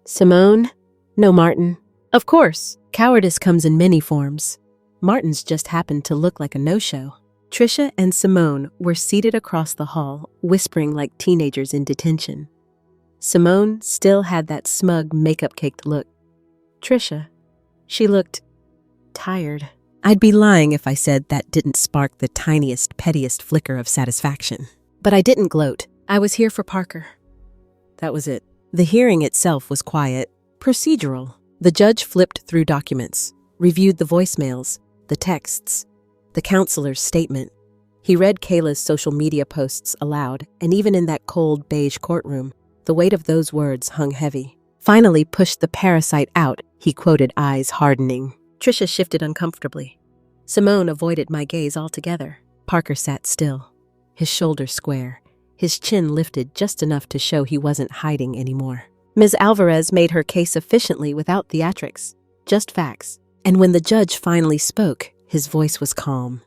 "Simone?" "No, Martin." Of course, cowardice comes in many forms. Martin's just happened to look like a no-show. Trisha and Simone were seated across the hall, whispering like teenagers in detention. Simone still had that smug, makeup-caked look. Trisha, she looked tired. I'd be lying if I said that didn't spark the tiniest, pettiest flicker of satisfaction. But I didn't gloat. I was here for Parker. That was it. The hearing itself was quiet, procedural. The judge flipped through documents, reviewed the voicemails, the texts, the counselor's statement. He read Kayla's social media posts aloud, and even in that cold beige courtroom, the weight of those words hung heavy. "Finally pushed the parasite out," he quoted, eyes hardening. Trisha shifted uncomfortably. Simone avoided my gaze altogether. Parker sat still, his shoulders square, his chin lifted just enough to show he wasn't hiding anymore. Ms. Alvarez made her case efficiently without theatrics, just facts. And when the judge finally spoke, his voice was calm,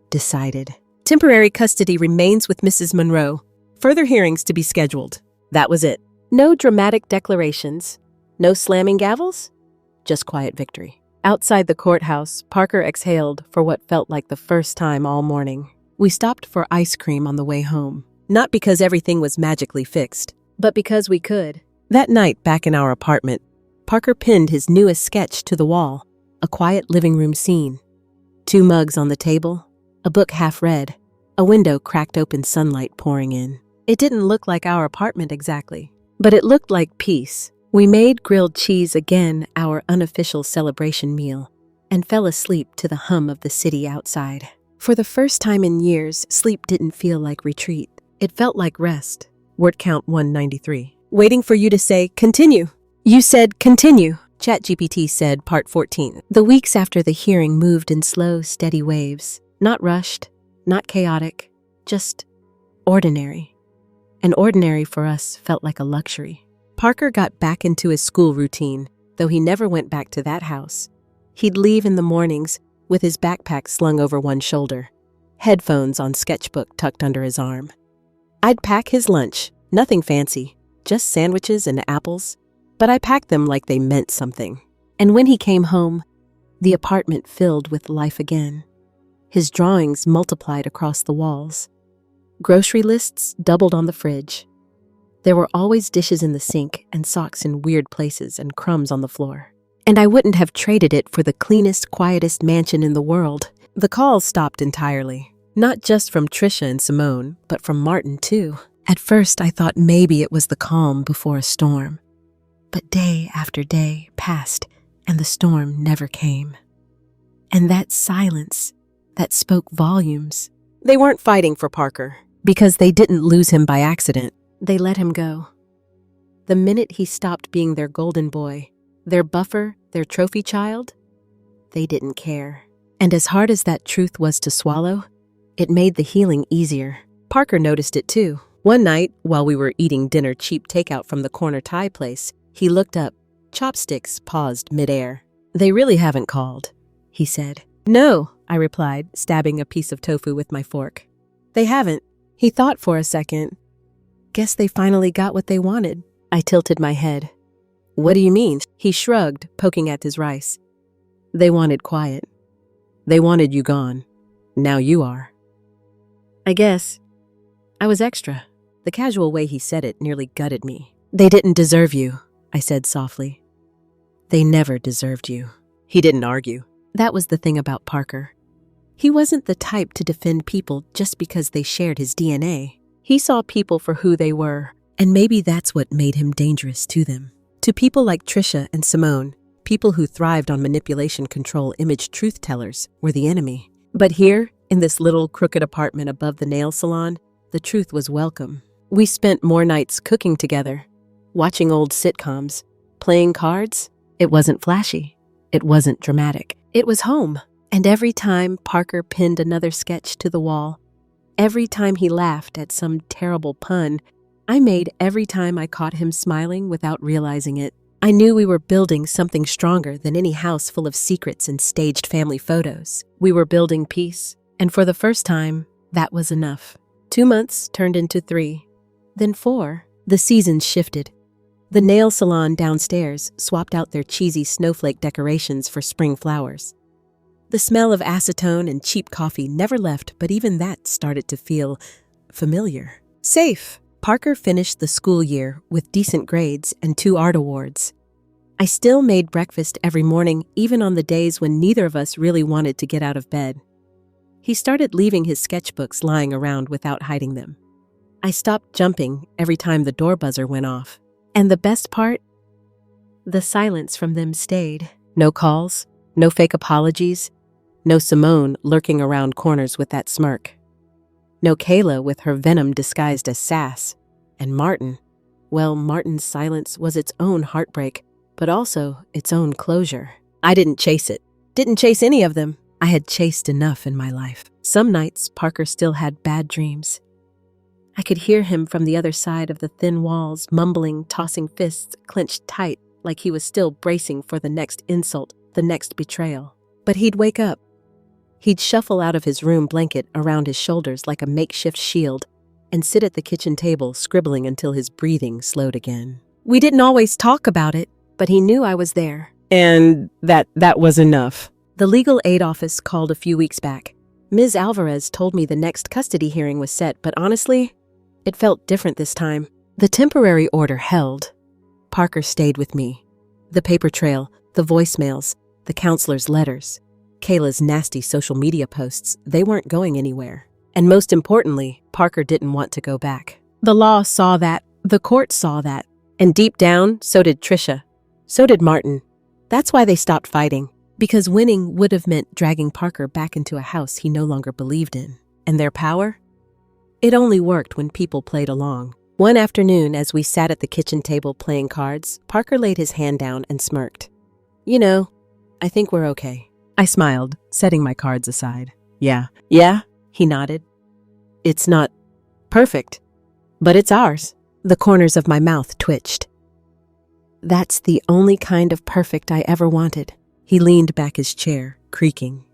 decided. "Temporary custody remains with Mrs. Monroe. Further hearings to be scheduled." That was it. No dramatic declarations, no slamming gavels, just quiet victory. Outside the courthouse, Parker exhaled for what felt like the first time all morning. We stopped for ice cream on the way home, not because everything was magically fixed, but because we could. That night, back in our apartment, Parker pinned his newest sketch to the wall, a quiet living room scene. 2 mugs on the table, a book half read, a window cracked open, sunlight pouring in. It didn't look like our apartment exactly, but it looked like peace. We made grilled cheese again, our unofficial celebration meal, and fell asleep to the hum of the city outside. For the first time in years, sleep didn't feel like retreat. It felt like rest. Word count 193. "Waiting for you to say, continue." "You said continue," ChatGPT said, part 14. The weeks after the hearing moved in slow, steady waves. Not rushed, not chaotic, just ordinary. And ordinary for us felt like a luxury. Parker got back into his school routine, though he never went back to that house. He'd leave in the mornings with his backpack slung over one shoulder, headphones on sketchbook tucked under his arm. I'd pack his lunch, nothing fancy, just sandwiches and apples, but I packed them like they meant something. And when he came home, the apartment filled with life again. His drawings multiplied across the walls. Grocery lists doubled on the fridge. There were always dishes in the sink and socks in weird places and crumbs on the floor. And I wouldn't have traded it for the cleanest, quietest mansion in the world. The calls stopped entirely. Not just from Trisha and Simone, but from Martin too. At first I thought maybe it was the calm before a storm. But day after day passed, and the storm never came. And that silence, that spoke volumes. They weren't fighting for Parker, because they didn't lose him by accident. They let him go. The minute he stopped being their golden boy, their buffer, their trophy child, they didn't care. And as hard as that truth was to swallow, it made the healing easier. Parker noticed it too. One night, while we were eating dinner cheap takeout from the corner Thai place, he looked up, chopsticks paused midair. "They really haven't called," he said. "No," I replied, stabbing a piece of tofu with my fork. "They haven't." He thought for a second. "Guess they finally got what they wanted." I tilted my head. "What do you mean?" He shrugged, poking at his rice. "They wanted quiet. They wanted you gone. Now you are." I guess. I was extra. The casual way he said it nearly gutted me. "They didn't deserve you," I said softly. "They never deserved you." He didn't argue. That was the thing about Parker. He wasn't the type to defend people just because they shared his DNA. He saw people for who they were, and maybe that's what made him dangerous to them. To people like Trisha and Simone, people who thrived on manipulation, control, image truth tellers were the enemy. But here, in this little crooked apartment above the nail salon, the truth was welcome. We spent more nights cooking together, watching old sitcoms, playing cards. It wasn't flashy. It wasn't dramatic. It was home. And every time Parker pinned another sketch to the wall, every time he laughed at some terrible pun I made, every time I caught him smiling without realizing it, I knew we were building something stronger than any house full of secrets and staged family photos. We were building peace, and for the first time, that was enough. 2 months turned into 3, then 4. The seasons shifted. The nail salon downstairs swapped out their cheesy snowflake decorations for spring flowers. The smell of acetone and cheap coffee never left, but even that started to feel familiar. Safe. Parker finished the school year with decent grades and 2 art awards. I still made breakfast every morning, even on the days when neither of us really wanted to get out of bed. He started leaving his sketchbooks lying around without hiding them. I stopped jumping every time the door buzzer went off. And the best part? The silence from them stayed. No calls, no fake apologies, No Simone lurking around corners with that smirk. No Kayla with her venom disguised as sass. And Martin. Well, Martin's silence was its own heartbreak, but also its own closure. I didn't chase it. Didn't chase any of them. I had chased enough in my life. Some nights, Parker still had bad dreams. I could hear him from the other side of the thin walls, mumbling, tossing fists clenched tight like he was still bracing for the next insult, the next betrayal. But he'd wake up. He'd shuffle out of his room blanket around his shoulders like a makeshift shield and sit at the kitchen table scribbling until his breathing slowed again. We didn't always talk about it, but he knew I was there. And that was enough. The legal aid office called a few weeks back. Ms. Alvarez told me the next custody hearing was set, but honestly, it felt different this time. The temporary order held. Parker stayed with me. The paper trail, the voicemails, the counselor's letters, Kayla's nasty social media posts, they weren't going anywhere. And most importantly, Parker didn't want to go back. The law saw that, the court saw that, and deep down, so did Trisha. So did Martin. That's why they stopped fighting, because winning would have meant dragging Parker back into a house he no longer believed in. And their power? It only worked when people played along. One afternoon, as we sat at the kitchen table playing cards, Parker laid his hand down and smirked. You know, I think we're okay. I smiled, setting my cards aside. Yeah? He nodded. It's not perfect, but it's ours. The corners of my mouth twitched. That's the only kind of perfect I ever wanted. He leaned back his chair, creaking.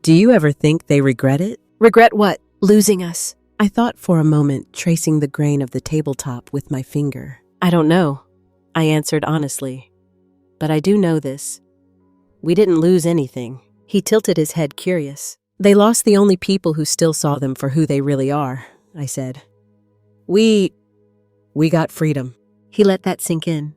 Do you ever think they regret it? Regret what? Losing us. I thought for a moment, tracing the grain of the tabletop with my finger. I don't know, I answered honestly. But I do know this. We didn't lose anything. He tilted his head, curious. They lost the only people who still saw them for who they really are, I said. We got freedom. He let that sink in,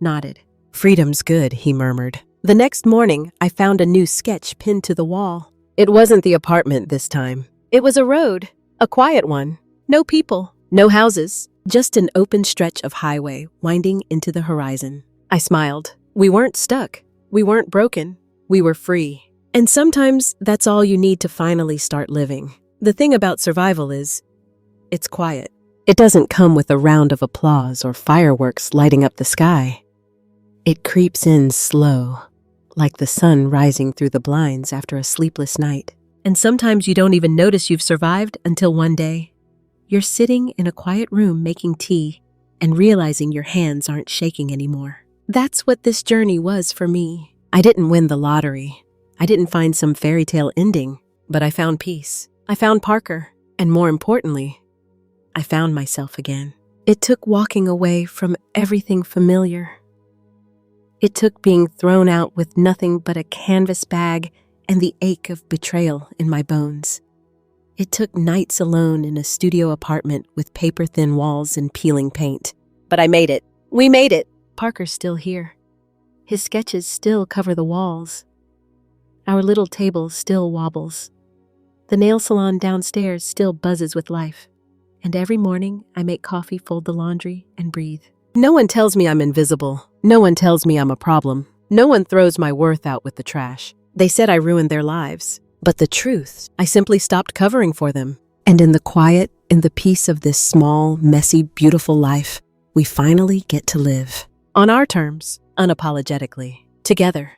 nodded. Freedom's good, he murmured. The next morning, I found a new sketch pinned to the wall. It wasn't the apartment this time. It was a road, a quiet one. No people, no houses, just an open stretch of highway winding into the horizon. I smiled. We weren't stuck. We weren't broken. We were free. And sometimes that's all you need to finally start living. The thing about survival is, it's quiet. It doesn't come with a round of applause or fireworks lighting up the sky. It creeps in slow, like the sun rising through the blinds after a sleepless night. And sometimes you don't even notice you've survived until one day, you're sitting in a quiet room making tea and realizing your hands aren't shaking anymore. That's what this journey was for me. I didn't win the lottery. I didn't find some fairy tale ending, but I found peace. I found Parker, and more importantly, I found myself again. It took walking away from everything familiar. It took being thrown out with nothing but a canvas bag and the ache of betrayal in my bones. It took nights alone in a studio apartment with paper-thin walls and peeling paint. But I made it. We made it. Parker's still here. His sketches still cover the walls. Our little table still wobbles. The nail salon downstairs still buzzes with life. And every morning, I make coffee, fold the laundry, and breathe. No one tells me I'm invisible. No one tells me I'm a problem. No one throws my worth out with the trash. They said I ruined their lives. But the truth, I simply stopped covering for them. And in the quiet, in the peace of this small, messy, beautiful life, we finally get to live. On our terms, unapologetically, together.